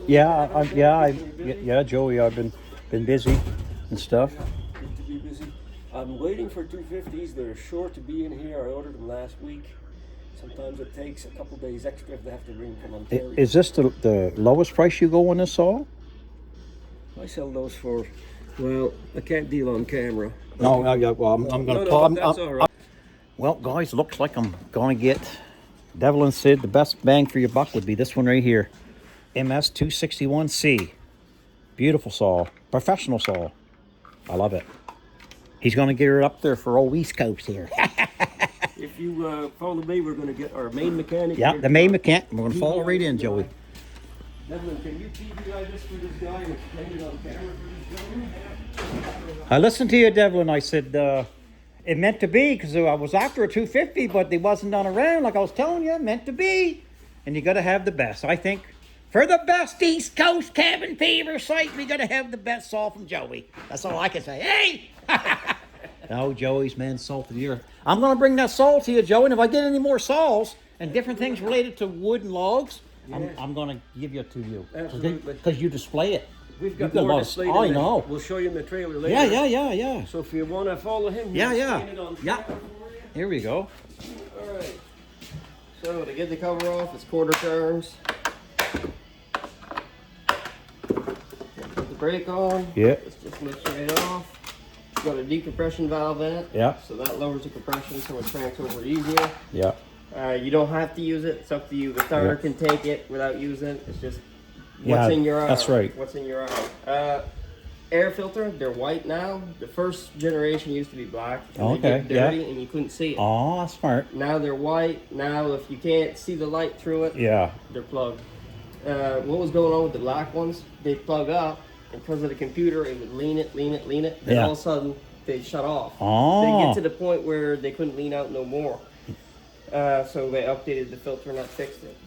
Okay. Yeah, Joey, I've been busy and stuff. Good to be busy. I'm waiting for 250s. They're sure to be in here. I ordered them last week. Sometimes it takes a couple days extra if they have to bring from Ontario. Is this the lowest price you go on this saw? I sell those for, well, I can't deal on camera. No, well, I'm going to but that's all right. Well, guys, looks like I'm going to get Devil and Sid. The best bang for your buck would be this one right here. MS 261C. Beautiful saw. Professional saw. I love it. He's going to get her up there for old East Coast here. If you follow me, we're going to get our main mechanic. Yeah, here. the main mechanic. We're going to follow right in, Joey. Devlin, can you TV this for this guy and explain it on camera for this gentleman? I listened to you, Devlin. I said, it meant to be, because I was after a 250, but they wasn't on around, like I was telling you, meant to be. And you got to have the best. I think for the best East Coast cabin fever site, we got to have the best saw from Joey. That's all I can say. Hey! No, Joey's man, salt of the earth. I'm going to bring that saw to you, Joey, and if I get any more saws and different things related to wood and logs, Yes. I'm going to give it to you. Absolutely. Because you display it. We've got You've more a lot displayed of, I in there. know. We'll show you in the trailer later. Yeah. So if you want to follow him, Yeah. it on Yeah. camera for you. Here we go. All right. So to get the cover off, it's quarter turns. Put the brake on. Yeah. Let's just lift right off. It's got a decompression valve in it. Yeah. So that lowers the compression so it cranks over easier. Yeah. You don't have to use it. It's up to you. The starter Yeah. can take it without using it. It's just Yeah, what's in your eye. that's right. What's in your eye. Air filter, they're white now. The first generation used to be black. And Okay, they get dirty yeah. and you couldn't see it. Oh, smart. Now they're white. Now if you can't see the light through it, Yeah. they're plugged. What was going on with the black ones? They plug up, and because of the computer, it would lean it. Then Yeah. all of a sudden, they'd shut off. Oh. They get to the point where they couldn't lean out no more. So they updated the filter and that fixed it.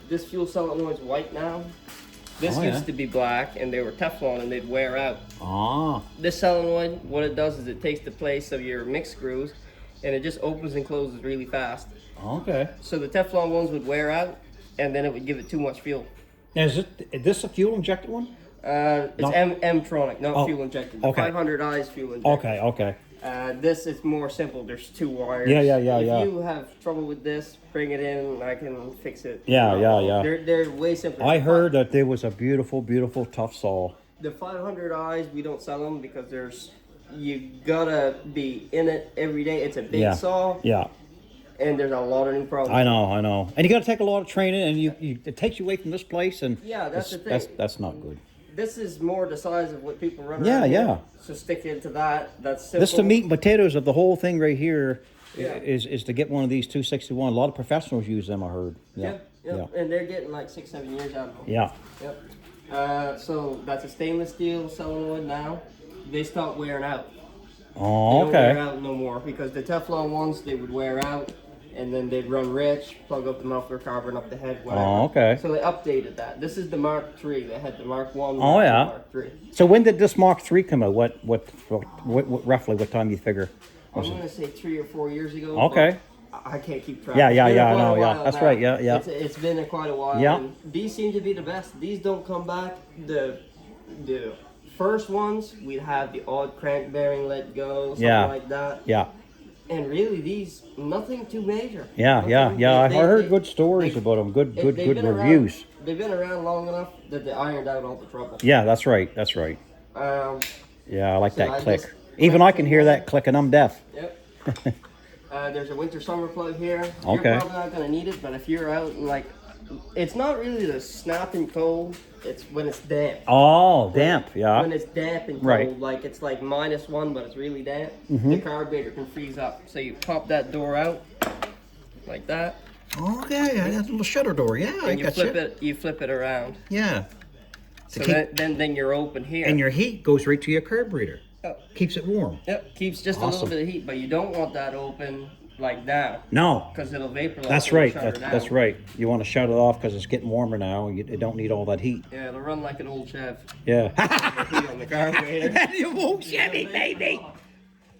This fuel solenoid's white now. This Oh, yeah. used to be black, and they were Teflon, and they'd wear out. Oh. This solenoid, what it does is it takes the place of your mix screws, and it just opens and closes really fast. Okay. So the Teflon ones would wear out, and then it would give it too much fuel. Now, is this a fuel injected one? It's No. M-tronic, not Oh, fuel injected. okay. 500 eyes fuel injected. Okay. This is more simple. There's two wires. Yeah. If you have trouble with this, bring it in and I can fix it. Yeah. They're way simpler. I heard that there was a beautiful, beautiful tough saw. The 500 eyes, we don't sell them because you gotta be in it every day. It's a big saw. Yeah. and there's a lot of new problems. I know. And you got to take a lot of training, and it takes you away from this place, and Yeah, that's the thing. That's not good. This is more the size of what people run Yeah, around yeah. here. So stick into that. That's simple. This the meat and potatoes of the whole thing right here. Yeah. Is to get one of these 261. A lot of professionals use them, I heard. Yeah. And they're getting like 6-7 years out of them. Yeah. Yep. So that's a stainless steel solenoid now. They stop wearing out. Oh, They don't okay. wear out no more because the Teflon ones, they would wear out and then they'd run rich, plug up the muffler, carbon up the head, whatever. Oh, okay. So they updated that. This is the Mark III. They had the Mark 1, Oh, Mark yeah. 2, Mark 3. So when did this Mark III come out? What roughly what time you figure? I'm going to say 3 or 4 years ago. Okay. but I can't keep track. Yeah, It's yeah, been yeah, I quite a know, yeah. while That's now. right, yeah. It's been quite a while. Yeah. And these seem to be the best. These don't come back. The first ones, we'd have the odd crank bearing let go, something like that. Yeah. And really, these, nothing too major. Yeah. I heard good stories they- about them. Good they've been reviews. They've been around long enough that they ironed out all the trouble. Yeah, that's right. Yeah, I like So that I click. just Even went I can to hear that. that click, and I'm deaf. Yep. There's a winter summer plug here. Okay. You're probably not going to need it, but if you're out and like, it's not really the snapping cold, it's when it's damp. Oh, damp. Yeah. When it's damp and cold, Right. like it's like -1, but it's really damp, the carburetor can freeze up. So you pop that door out, like that, Okay, that little shutter door. Yeah, I and you got flip you. it. You flip it around. Yeah. So keep- then you're open here. And your heat goes right to your carburetor. Yep. Keeps it warm. Yep, keeps just a Awesome. little bit of heat, but you don't want that open like now, No. because it'll vaporize. That's when you right. shut her That's down. right. You want to shut it off because it's getting warmer now. You don't need all that heat. Yeah, it'll run like an old Chev. Yeah. Heat on the carburetor. You won't Chevy, baby.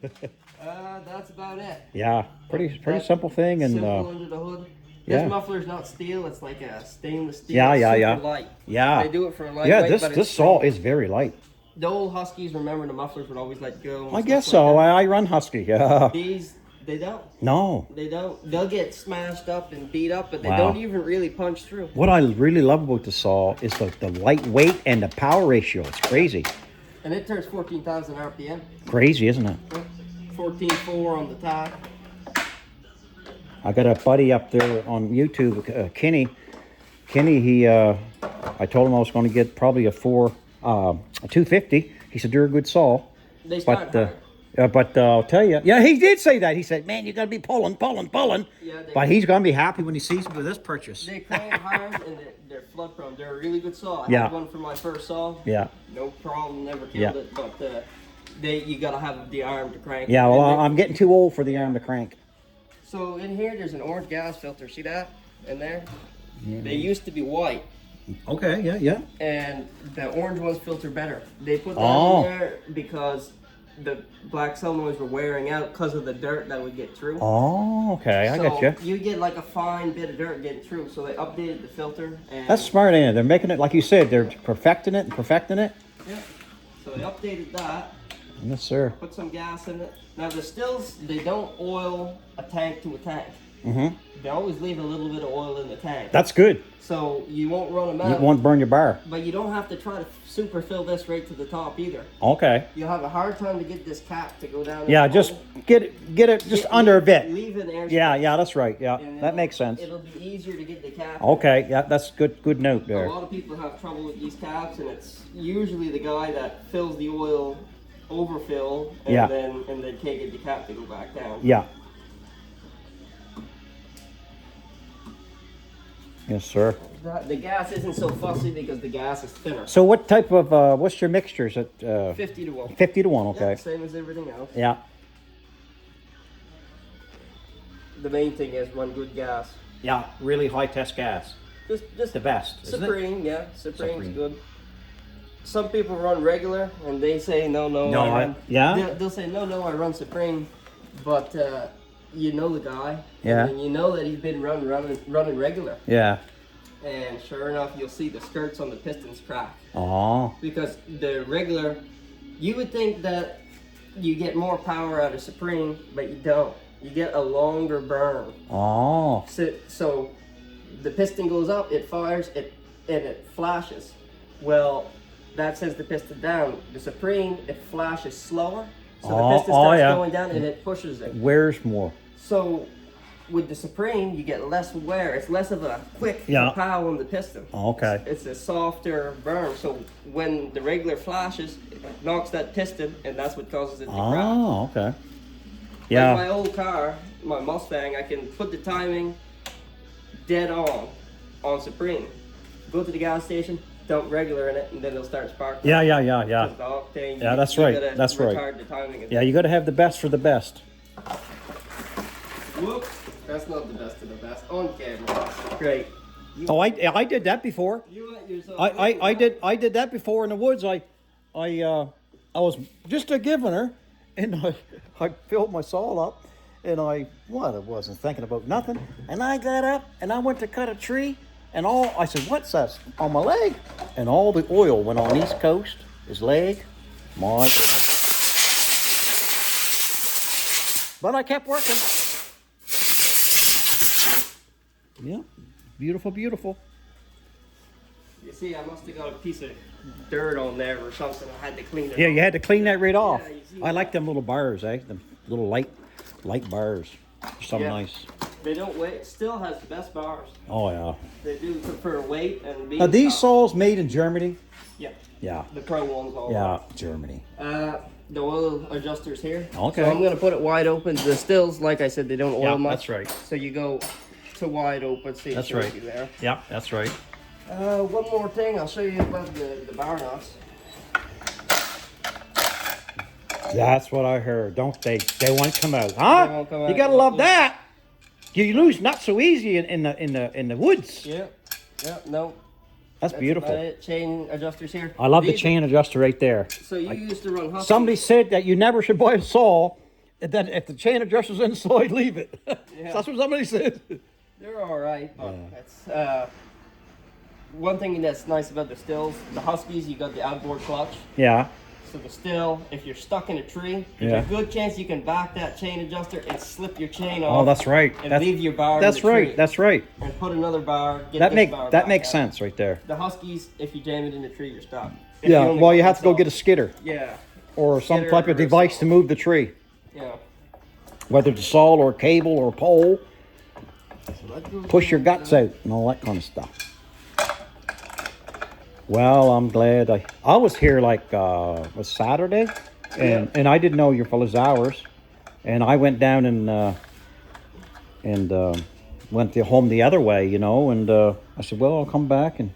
That's about it. Yeah. Pretty simple thing, and Simple under the hood. yeah. This muffler's not steel; it's like a stainless steel. Yeah, It's yeah. super light. yeah. They do it for a lightweight. Yeah. but This it's saw strong. is very light. The old Huskies, remember the mufflers would always let go. and I stuff guess like so. that. I run Husky. Yeah. These, they don't. No. They don't. They'll get smashed up and beat up, but they Wow. don't even really punch through. What I really love about the saw is the lightweight and the power ratio. It's crazy. And it turns 14,000 RPM. Crazy, isn't it? 14.4 on the top. I got a buddy up there on YouTube, Kenny. Kenny, I told him I was going to get probably a 250. He said, "You're a good saw." They start hard. But I'll tell you, yeah, he did say that. He said, "Man, you got to be pulling." Yeah, But he's going to be happy when he sees me with this purchase. They crank hard and they're flood prone. They're a really good saw. I Yeah. had one for my first saw. Yeah. No problem, never killed Yeah. it. But you gotta have the arm to crank. Yeah, it. well, And I'm getting too old for the arm to crank. so in here, there's an orange gas filter. See that in there? They used to be white, Okay, yeah. and the orange ones filter better. They put that Oh. in there because the black solenoids were wearing out because of the dirt that would get through. Oh, okay, I got you. You get like a fine bit of dirt getting through. So they updated the filter. And That's smart, ain't it? They're making it, like you said, they're perfecting it. Yeah. So they updated that. Yes, sir. Put some gas in it. Now the stills, they don't oil a tank to a tank. Mm-hmm. They always leave a little bit of oil in the tank. That's good. So you won't run them You out. won't burn your bar. But you don't have to try to super fill this right to the top either. Okay. You'll have a hard time to get this cap to go down. in Yeah, the just hole. get it just under a bit. Leave an air Yeah, that's right. Yeah, and that makes sense. It'll be easier to get the cap. Okay, yeah, that's good note A there. lot of people have trouble with these caps, and it's usually the guy that fills the oil overfill, and Yeah. then can't get the cap to go back down. Yeah. Yes, sir. The gas isn't so fussy because the gas is thinner. So what type of what's your mixtures at 50 to 1. 50 to 1, Yeah, okay. same as everything else. Yeah. The main thing is run good gas. Yeah, really high test gas. Just The best, isn't it? Supreme, yeah. Supreme's Supreme. good. Some people run regular and they say no. Yeah? They'll say no. I run Supreme, but you know the guy. Yeah. And you know that he's been running regular. Yeah. And sure enough, you'll see the skirts on the pistons crack Oh. because the regular. You would think that you get more power out of Supreme, but you don't. You get a longer burn. Oh. So the piston goes up, it fires, and it flashes. Well, that sends the piston down. The Supreme, it flashes slower, so the piston starts going down and it pushes it. Where's more? So with the Supreme, you get less wear. It's less of a quick Yeah. pow on the piston. Okay. It's a softer burn. So when the regular flashes, it knocks that piston, and that's what causes it to crack. Oh, okay. Like Yeah. my old car, my Mustang, I can put the timing dead on Supreme. Go to the gas station, dump regular in it, and then it'll start sparking. Yeah. The octane, Yeah, that's you right. gotta That's right. retard the timing of Yeah, that. you got to have the best for the best. Whoop. That's not the best of the best on camera. Great. Oh, I did that before. You let yourself. I did that before in the woods. I was just a giving her, and I filled my saw up, and I wasn't thinking about nothing, and I got up and I went to cut a tree, and I said, what's that on my leg? And all the oil went on East Coast, his leg, my. But I kept working. Yeah, beautiful, beautiful. You see, I must have got a piece of dirt on there or something. I had to clean it. Yeah, off. you had to clean that right off. Yeah, you see I like that? them little bars, them little light bars. Something Yeah. nice. They don't weigh. Still has the best bars. Oh yeah. They do for weight and being Are these tough. saws made in Germany? Yeah, Yeah. the pro ones all. Yeah, Germany. The oil adjuster's here. Okay. So I'm gonna put it wide open. The stills, like I said, they don't oil Yeah, much. that's right. So you go to wide open. See, That's shows right. you there. Yeah, that's right. One more thing, I'll show you about the bar nuts. That's what I heard. Don't they? They won't come out, huh? They won't come You out. gotta love that. You lose nuts so easy in the woods. Yeah. Yeah. No. That's beautiful. About it. Chain adjusters here. I love the These- chain adjuster right there. So you used to run Husky. Somebody said that you never should buy a saw, and that if the chain adjuster's inside, leave it. Yeah. That's what somebody said. They're all right, but that's one thing that's nice about the stills. The Huskies, you got the outboard clutch. Yeah. So the still, if you're stuck in a tree, there's Yeah. a good chance you can back that chain adjuster and slip your chain Oh, off. that's right. And That's, leave your bar. that's in the right. Tree That's right. and put another bar. Get That this bar that back makes out. sense right there. The Huskies, if you jam it in the tree, you're stuck. If Yeah. only Well, got you have to go one get a saw. skidder Yeah. or some Skidder type of or a device saw. to move the tree, Yeah. whether it's a saw or a cable or a pole. So that goes Push your guts out and all that kind of stuff. Well, I'm glad I was here like was Saturday, and I didn't know your fellas' hours, and I went down and went home the other way, and I said, well, I'll come back, and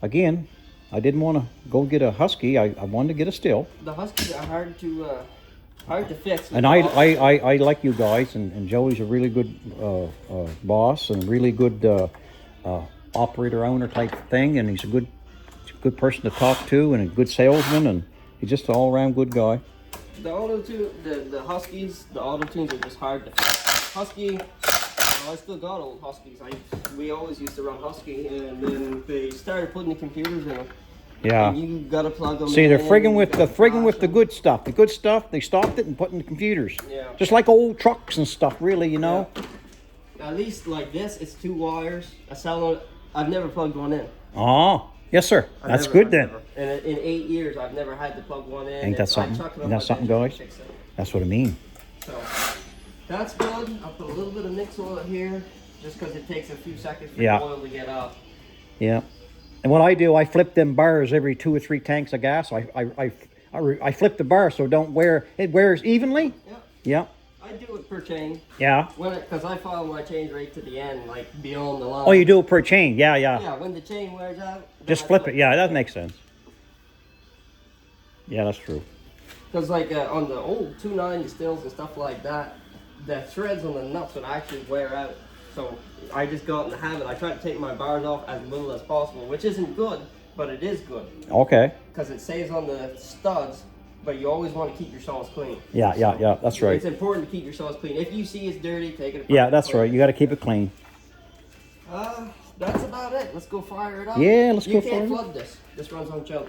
again, I didn't want to go get a Husky. I wanted to get a still, The Huskies are hard to fix. and I like you guys, and Joey's a really good boss and really good operator owner type thing, and he's a good person to talk to and a good salesman, and he's just an all-around good guy. The the Huskies, the auto tunes are just hard to fix. Husky, well, I still got old Huskies. We always used to run Husky, and then they started putting the computers in them. Yeah. And you gotta plug them See, they're in, frigging with you the gotta frigging with flash the them. good stuff. The good stuff, they stopped it and put in the computers. Yeah. Just like old trucks and stuff, really, Yeah. At least like this, it's 2 wires. I've never plugged one in. Oh, yes, sir. That's good then. And in 8 years, I've never had to plug one in. Ain't that If I something? chuck it Ain't on that my something, bench, guys? I fix it. That's what I mean. So that's good. I'll put a little bit of mix oil here, just because it takes a few seconds for Yeah. the oil to get up. Yeah. And what I do, I flip them bars every 2 or 3 tanks of gas. I flip the bar so it wears evenly. Yeah, Yeah. I do it per chain. Yeah. Because I follow my chain right to the end, like beyond the line. Oh, you do it per chain. Yeah, yeah. Yeah, when the chain wears out. Just flip it. Yeah, that makes sense. Yeah, that's true. Because like on the old 290 stills and stuff like that, the threads on the nuts would actually wear out. So I just got in the habit. I try to take my bars off as little as possible, which isn't good, but it is good. Okay. Because it saves on the studs, but you always want to keep your saws clean. Yeah, yeah, yeah. That's right. It's important to keep your saws clean. If you see it's dirty, take it apart. Yeah, that's right. You got to keep it clean. That's about it. Let's go fire it up. Yeah, let's go You fire can't it up. flood this. This runs on choke.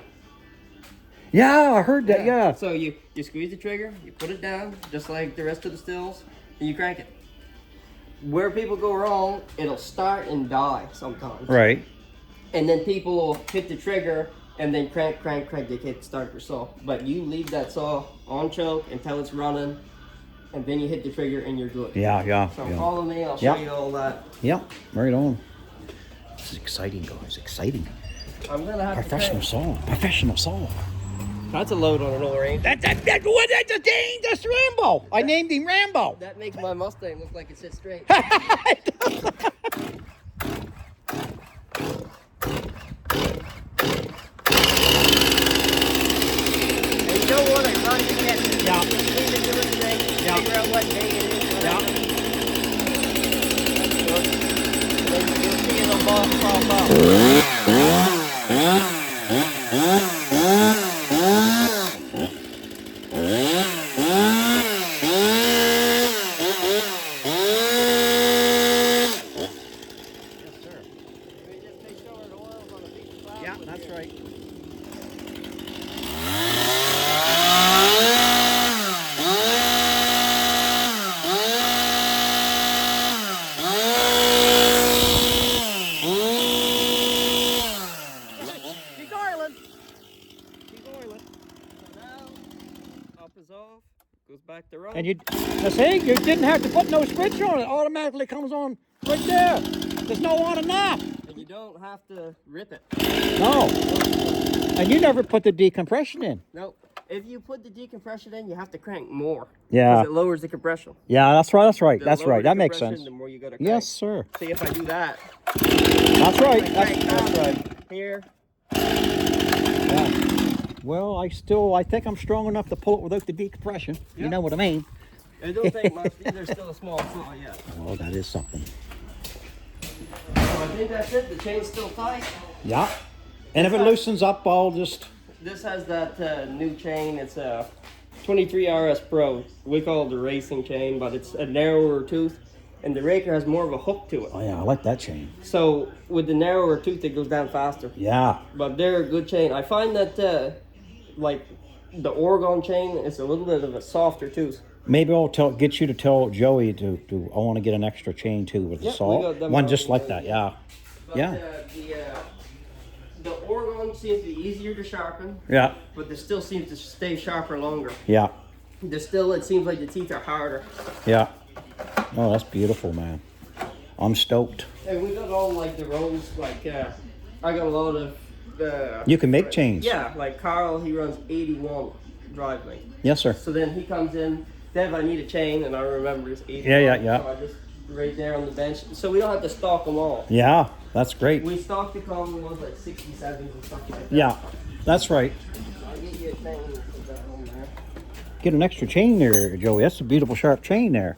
Yeah, I heard that. Yeah. So you squeeze the trigger, you put it down, just like the rest of the stills, and you crank it. Where people go wrong, it'll start and die sometimes. Right. And then people will hit the trigger and then crank, they can't start their saw. But you leave that saw on choke until it's running, and then you hit the trigger and you're good. Yeah, yeah, So yeah. follow me, I'll Yeah. show you all that. Yep, right on. This is exciting, guys. Exciting. I'm gonna have Professional to saw. Professional saw. That's a load on an old Ranger. That's a dang. That's Rambo. I named him Rambo. That makes my Mustang look like it sits straight. And you don't want to run to get it. Yeah. Just leave it to its thing. Yeah. Figure out what day it is. Yeah. Then you'll see it'll pop up. Yeah, that's right. She's oiling. She's oiling. Up is off. Goes back to run. And you see, you didn't have to put no switch on it. Automatically comes on right there. There's no on and off. And you don't have to rip it. No. And you never put the decompression in. No. If you put the decompression in, you have to crank more. Yeah. Because it lowers the compression. Yeah, that's right. That's right. The That's lower right. the That makes compression, sense. The more you gotta crank. Yes, sir. See, if I do that, That's right. I That's, crank that's that right. here. Yeah. Well, I think I'm strong enough to pull it without the decompression. You Yeah. know what I mean? It don't take much. There's still a small saw yet. Oh, that is something. So I think that's it. The chain's still tight. Yeah. And if it loosens up, I'll just. This has that new chain. It's a 23 RS Pro. We call it the racing chain, but it's a narrower tooth, and the Raker has more of a hook to it. Oh yeah, I like that chain. So with the narrower tooth, it goes down faster. Yeah. But they're a good chain. I find that like the Oregon chain is a little bit of a softer tooth. Maybe I'll get you to tell Joey to I want to get an extra chain too with the Yep, we saw. got them One out just like already. that. Yeah. But, Yeah. The Oregon seems to be easier to sharpen, Yeah. but the still seems to stay sharper longer. Yeah. The still, it seems like the teeth are harder. Yeah. Oh, that's beautiful, man. I'm stoked. And we got all like the rolls, like I got a lot of You can make chains. Yeah, like Carl, he runs 81 drive length. Yes, sir. So then he comes in, Dev, I need a chain, and I remember it's 81. Yeah. So I just right there on the bench, so we don't have to stock them all. Yeah, that's great. We stock the common ones like 67s and stuff like that. Yeah, that's right. I'll get you a chain and put that on there. Get an extra chain there, Joey. That's a beautiful sharp chain there.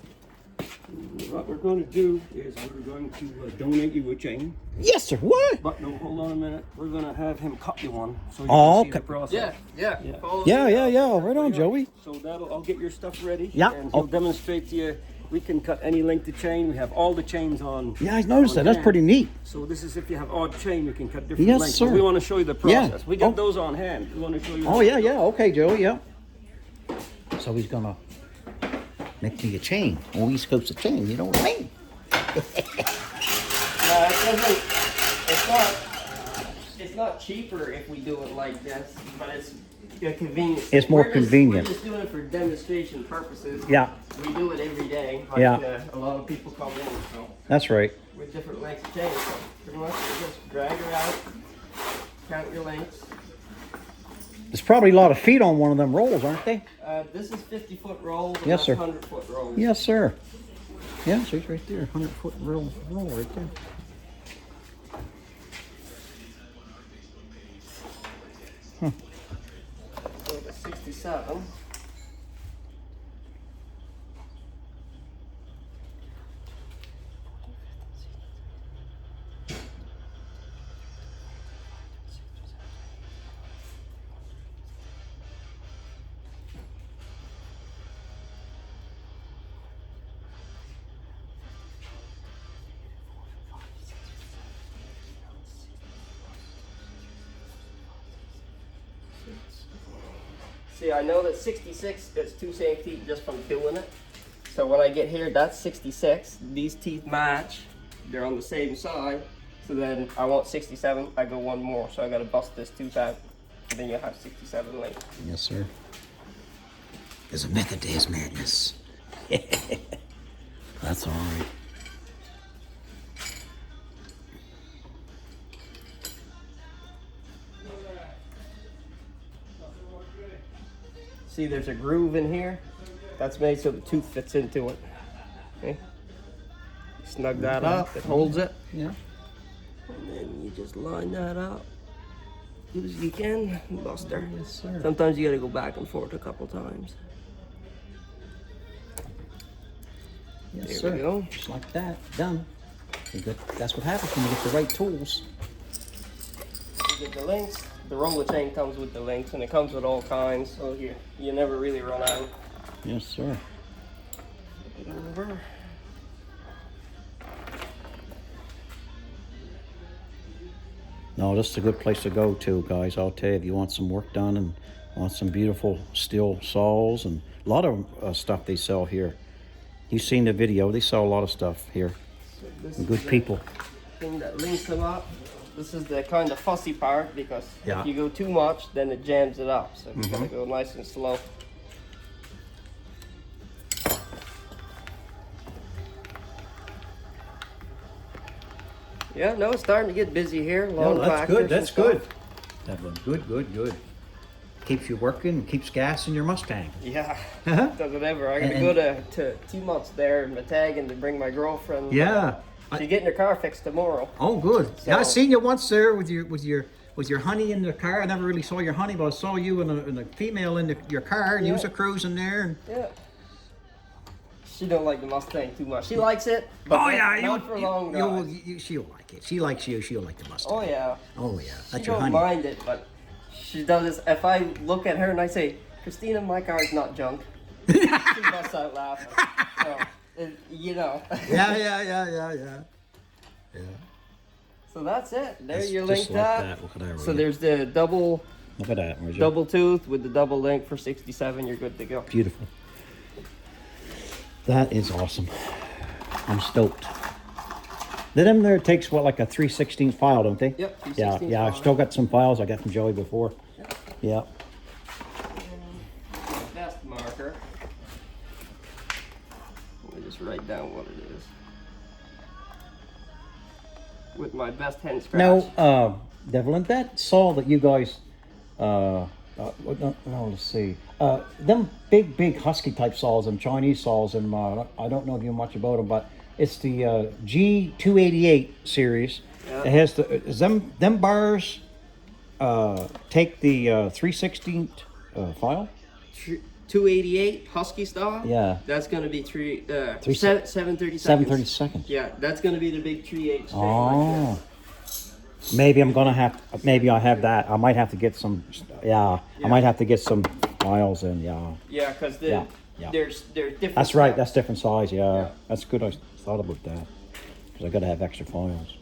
What we're going to do is we're going to donate you a chain. Yes, sir. What? But no, hold on a minute. We're going to have him cut you one so you Oh, can see the okay. process. Yeah. Follow Yeah, me. yeah. Right on, Joey. So I'll get your stuff ready. Yeah. And he'll demonstrate to you. We can cut any length of chain. We have all the chains on. Yeah, I noticed that. That's hand. pretty neat. So this is if you have odd chain, we can cut different Yes, lengths. sir. But we want to show you the Yeah. process. We got Oh. those on hand. We want to show you. Oh, yeah. Okay, Joey. Yeah. So he's gonna make me a chain. Oh, he scopes a chain. You know what I mean? No, it doesn't. It's not cheaper if we do it like this, but it's a convenience. It's more convenient. We're just doing it for demonstration purposes. Yeah. We do it every day. Like, Yeah. A lot of people come in, so That's right. with different lengths of chain. So pretty much you just drag her out, count your lengths. There's probably a lot of feet on one of them rolls, aren't they? This is 50-foot rolls. And Yes, that's sir. 100-foot rolls. Yes, sir. Yeah, so he's right there. 100-foot roll right there. So the 67. See, I know that 66 is two same teeth just from doing it. So when I get here, that's 66. These teeth match. They're on the same side. So then I want 67. I go one more. So I got to bust this tooth out. And then you have 67 length. Yes, sir. There's a method to his madness. That's all right. See, there's a groove in here. That's made so the tooth fits into it. Okay. Snug that up. It holds it. Yeah. And then you just line that up as good as you can, Buster. Yes, sir. Sometimes you gotta go back and forth a couple times. Yes, There sir. we go. Just like that. Done. That's what happens when you get the right tools. You get the links. The roller chain comes with the links, and it comes with all kinds, so you never really run out. Yes, sir. Flip it over. No, this is a good place to go to, guys. I'll tell you, if you want some work done and want some beautiful steel saws and a lot of stuff they sell here. You've seen the video. They sell a lot of stuff here. So this And is good the people. thing that links them up. This is the kind of fussy part because Yeah. if you go too much, then it jams it up. So you gotta go nice and slow. Yeah, no, it's starting to get busy here. Long that's tractors good. and That's stuff. good. Evelyn, good. Keeps you working, keeps gas in your Mustang. Yeah, Uh-huh. does it ever. I gotta And- go to 2 months there in Matagan to bring my girlfriend. Yeah. She's getting her car fixed tomorrow. Oh, good. Yeah, I So- seen you once there with your honey in the car. I never really saw your honey, but I saw you and a female in your car, and you was Yeah. a cruising there. And, Yeah. She don't like the Mustang too much. She likes it, but not for long drives. she'll like it. She likes you. She'll like the Mustang. Oh yeah. Oh yeah, She that's your don't honey. mind it, but she does this. If I look at her and I say, "Christina, my car's not junk," she busts out laughing. So, you know. Yeah. So that's it. There That's you just linked like that. that. Look at that. So Rudy. there's the double Look at that. Where's your- double tooth with the double link for 67. You're good to go. Beautiful. That is awesome. I'm stoked. Them there takes what, like a 3/16 file, don't they? Yep, Yeah, 3/16 yeah. I've file. still got some files I got from Joey before. Yeah. Best marker. Let me just write down what it is. With my best hand scratch. Now, Devlin, that saw that you guys, no, let's see. Them big husky type saws and Chinese saws, and I don't know if you know much about them, but it's the G288 series. Yeah. It has them bars take the 3/16 file. 288 Husky style. Yeah. That's gonna be 730 730 seconds. Yeah, that's gonna be the big 3/8 straight Oh. like Maybe I'm gonna have. Maybe I have that. I might have to get some. Yeah, I might have to get some files in. Yeah, this. Yeah, because Yeah. there's different. that's right. styles. That's different size. Yeah, Yeah. that's good. I thought about that because I gotta have extra files.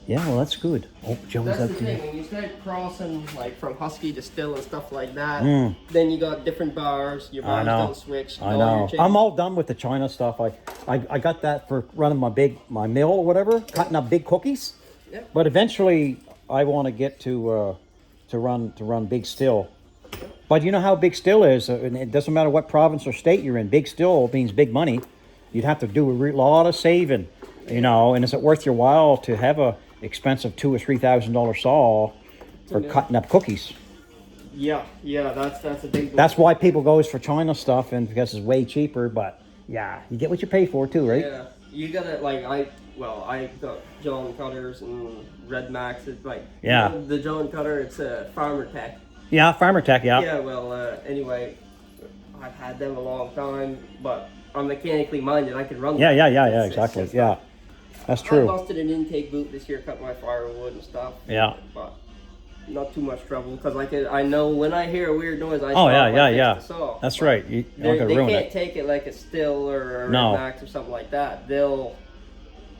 Yeah, well, that's good. Oh, Joey's That's out the thing, there. when you start crossing like from Husky to Still and stuff like that, Mm. then you got different bars. Your I bars know. don't switch. I all know. your chains- I'm all done with the China stuff. I got that for running my mill or whatever, cutting up big cookies. Yeah. But eventually, I want to get to run big still. But you know how big still is, and it doesn't matter what province or state you're in. Big still means big money. You'd have to do a lot of saving, you know. And is it worth your while to have a expensive $2,000 or $3,000 saw for Yeah. cutting up cookies? Yeah, that's a big. That's why people goes for China stuff, and because it's way cheaper. But yeah, you get what you pay for too, right? Yeah, you gotta like I got John Cutters and Red Max. It's like Yeah. the John Cutter. It's a Farmer Tech. Yeah, Farmer Tech. Yeah. Yeah, well, anyway, I've had them a long time, but I'm mechanically minded. I can run. Yeah. them. It's- Exactly. it's- Yeah, that's I true. busted an intake boot this year, cut my firewood and stuff. Yeah. But not too much trouble because I know when I hear a weird noise, I Oh stop, I fix yeah. the saw. That's But right. You don't They gotta ruin can't it. take it like a Still or a No. Red Max or something like that. They'll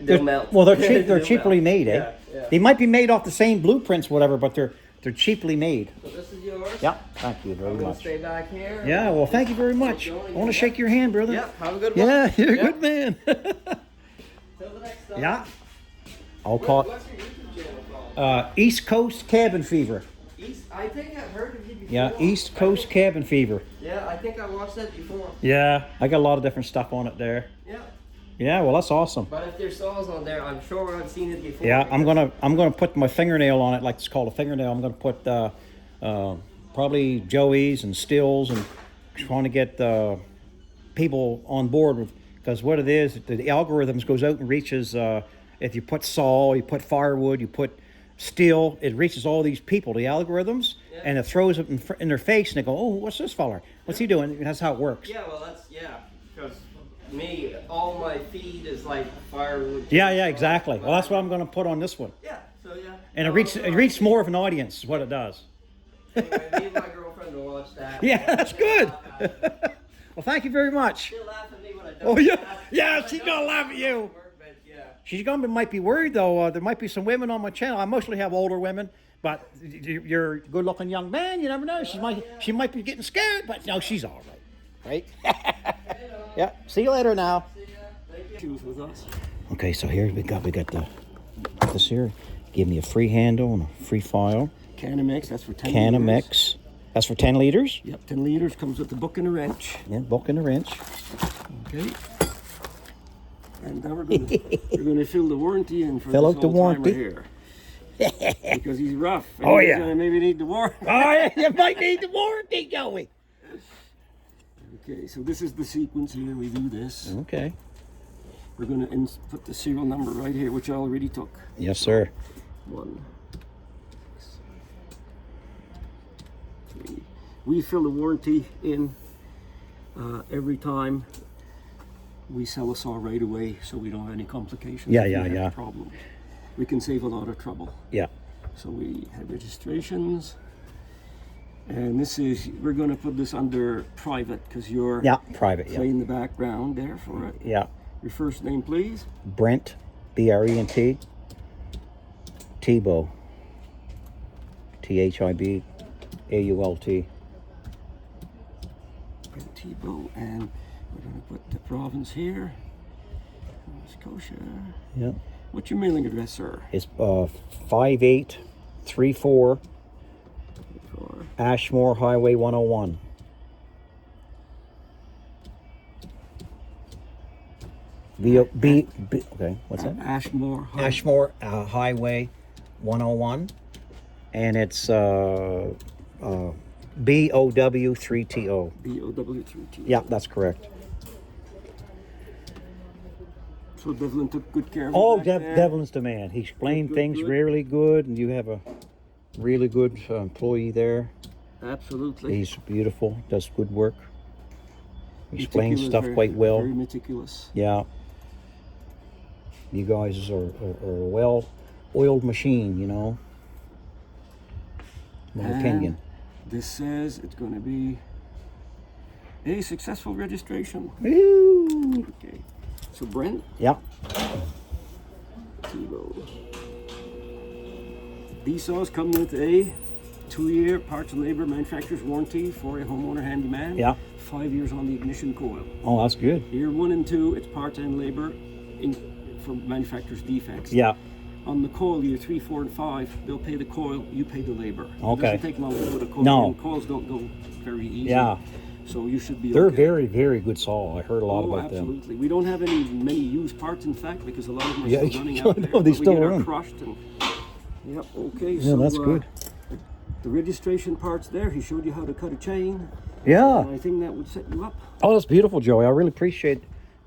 They're- melt. Well, they're cheap. They're They'll cheaply melt. made, eh? Yeah. They might be made off the same blueprints, whatever, but they're cheaply made. So this is yours. Yeah. Thank you very I'm gonna much. stay back here. Yeah. Well, thank you very much. I want to shake your hand, brother. Yeah. Have a good one. Yeah, you're a Yeah. good man. Till the next time. Yeah. I'll call it What's your YouTube channel called? East Coast Cabin Fever. I think I've heard of you before. Yeah, East Coast Cabin Fever. Yeah, I think I watched that before. Yeah, I got a lot of different stuff on it there. Yeah. Yeah, well, that's awesome. But if there's saws on there, I'm sure I've seen it before. Yeah, I'm gonna put my fingernail on it, like it's called a fingernail. I'm gonna put probably Joey's and Stills, and trying to get people on board with, because what it is, the algorithms goes out and reaches. If you put saw, you put firewood, you put steel, it reaches all these people, the algorithms, and it throws it in their face, and they go, "Oh, what's this fella? What's he doing?" And that's how it works. Yeah, well, because me, all my feed is like firewood. Yeah, exactly. Well, that's what I'm going to put on this one. Yeah, so yeah. And it reaches more of an audience, is what it does. Anyway, me and my girlfriend will watch that. Yeah, that's good. Well, thank you very much. She'll laugh at me when I don't. Oh, yeah. laugh. Yeah, she's going to laugh at you. But yeah. She's going to might be worried, though. There might be some women on my channel. I mostly have older women, but you're a good-looking young man. You never know. She might be getting scared, but no, she's all right. Right? Yeah. See you later now. Choose with us. Okay, so here we got this here. Give me a free handle and a free file. Canamix, that's for 10 liters. Canamix. That's for 10 liters. Yep, 10 liters comes with the book and a wrench. Yeah, book and a wrench. Okay. And now we're gonna fill the warranty in for Fill this out the old warranty. timer here. Because he's rough. And Oh, he's yeah. gonna maybe need the warranty. Oh, yeah, you might need the warranty, Joey. Okay, so this is the sequence here. We do this. Okay. We're gonna put the serial number right here, which I already took. Yes, sir. 1, 3. We fill the warranty in every time we sell a saw right away, so we don't have any complications. Yeah, if we yeah, have yeah. Problems. We can save a lot of trouble. Yeah. So we have registrations, and we're going to put this under private because you're Private. Yeah. playing the background there for it. Yeah. Your first name, please. Brent, B-R-E-N-T. Thibault. T-H-I-B-A-U-L-T. Brent Thibault, and we're going to put the province here. Nova Scotia. Yeah. What's your mailing address, sir? It's 5834 Ashmore Highway 101. Okay, what's that? Ashmore. Ashmore Highway 101, and it's BOW3TO. BOW3T. Yeah, that's correct. So Devlin took good care of Oh, you back there. Devlin's the man. He explained Good, things good. really good, and you have a really good employee there. Absolutely. He's beautiful, does good work. Explains Meticulous, stuff quite well. Very meticulous. Yeah. You guys are a well-oiled machine, you know. My And opinion. This says it's going to be a successful registration. Woo! Okay. So Brent Yeah. Thibault. These saws come with a 2-year parts and labor manufacturer's warranty for a homeowner handyman. Yeah. 5 years on the ignition coil. Oh, that's good. Year 1 and 2, it's parts and labor for manufacturer's defects. Yeah. On the coil, year 3, 4, and 5, they'll pay the coil, you pay the labor. It Okay. doesn't take long to put a coil No. in. Coils don't go very easy. Yeah. So you should be They're okay. very, very good saw. I heard a lot Oh, about them. absolutely. We don't have many used parts, in fact, because a lot of them are Yeah, still running I out know, there. they but still we get run. our crushed and, yep, okay. Yeah, so, that's good. The registration part's there. He showed you how to cut a chain. Yeah. And I think that would set you up. Oh, that's beautiful, Joey. I really appreciate it,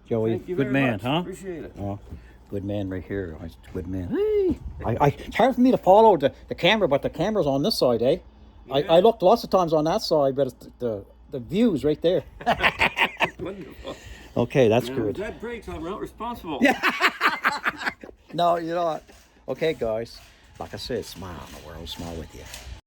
Joey. Thank you Good very man, much. huh? Appreciate it. Oh, good man right here. Good man. Hey. It's hard for me to follow the camera, but the camera's on this side, eh? Yeah. I looked lots of times on that side, but it's the view's right there. Wonderful. Okay, that's Now, good. if that breaks, I'm not responsible. No, you're not. Okay, guys. Like I said, smile in the world. Smile with you.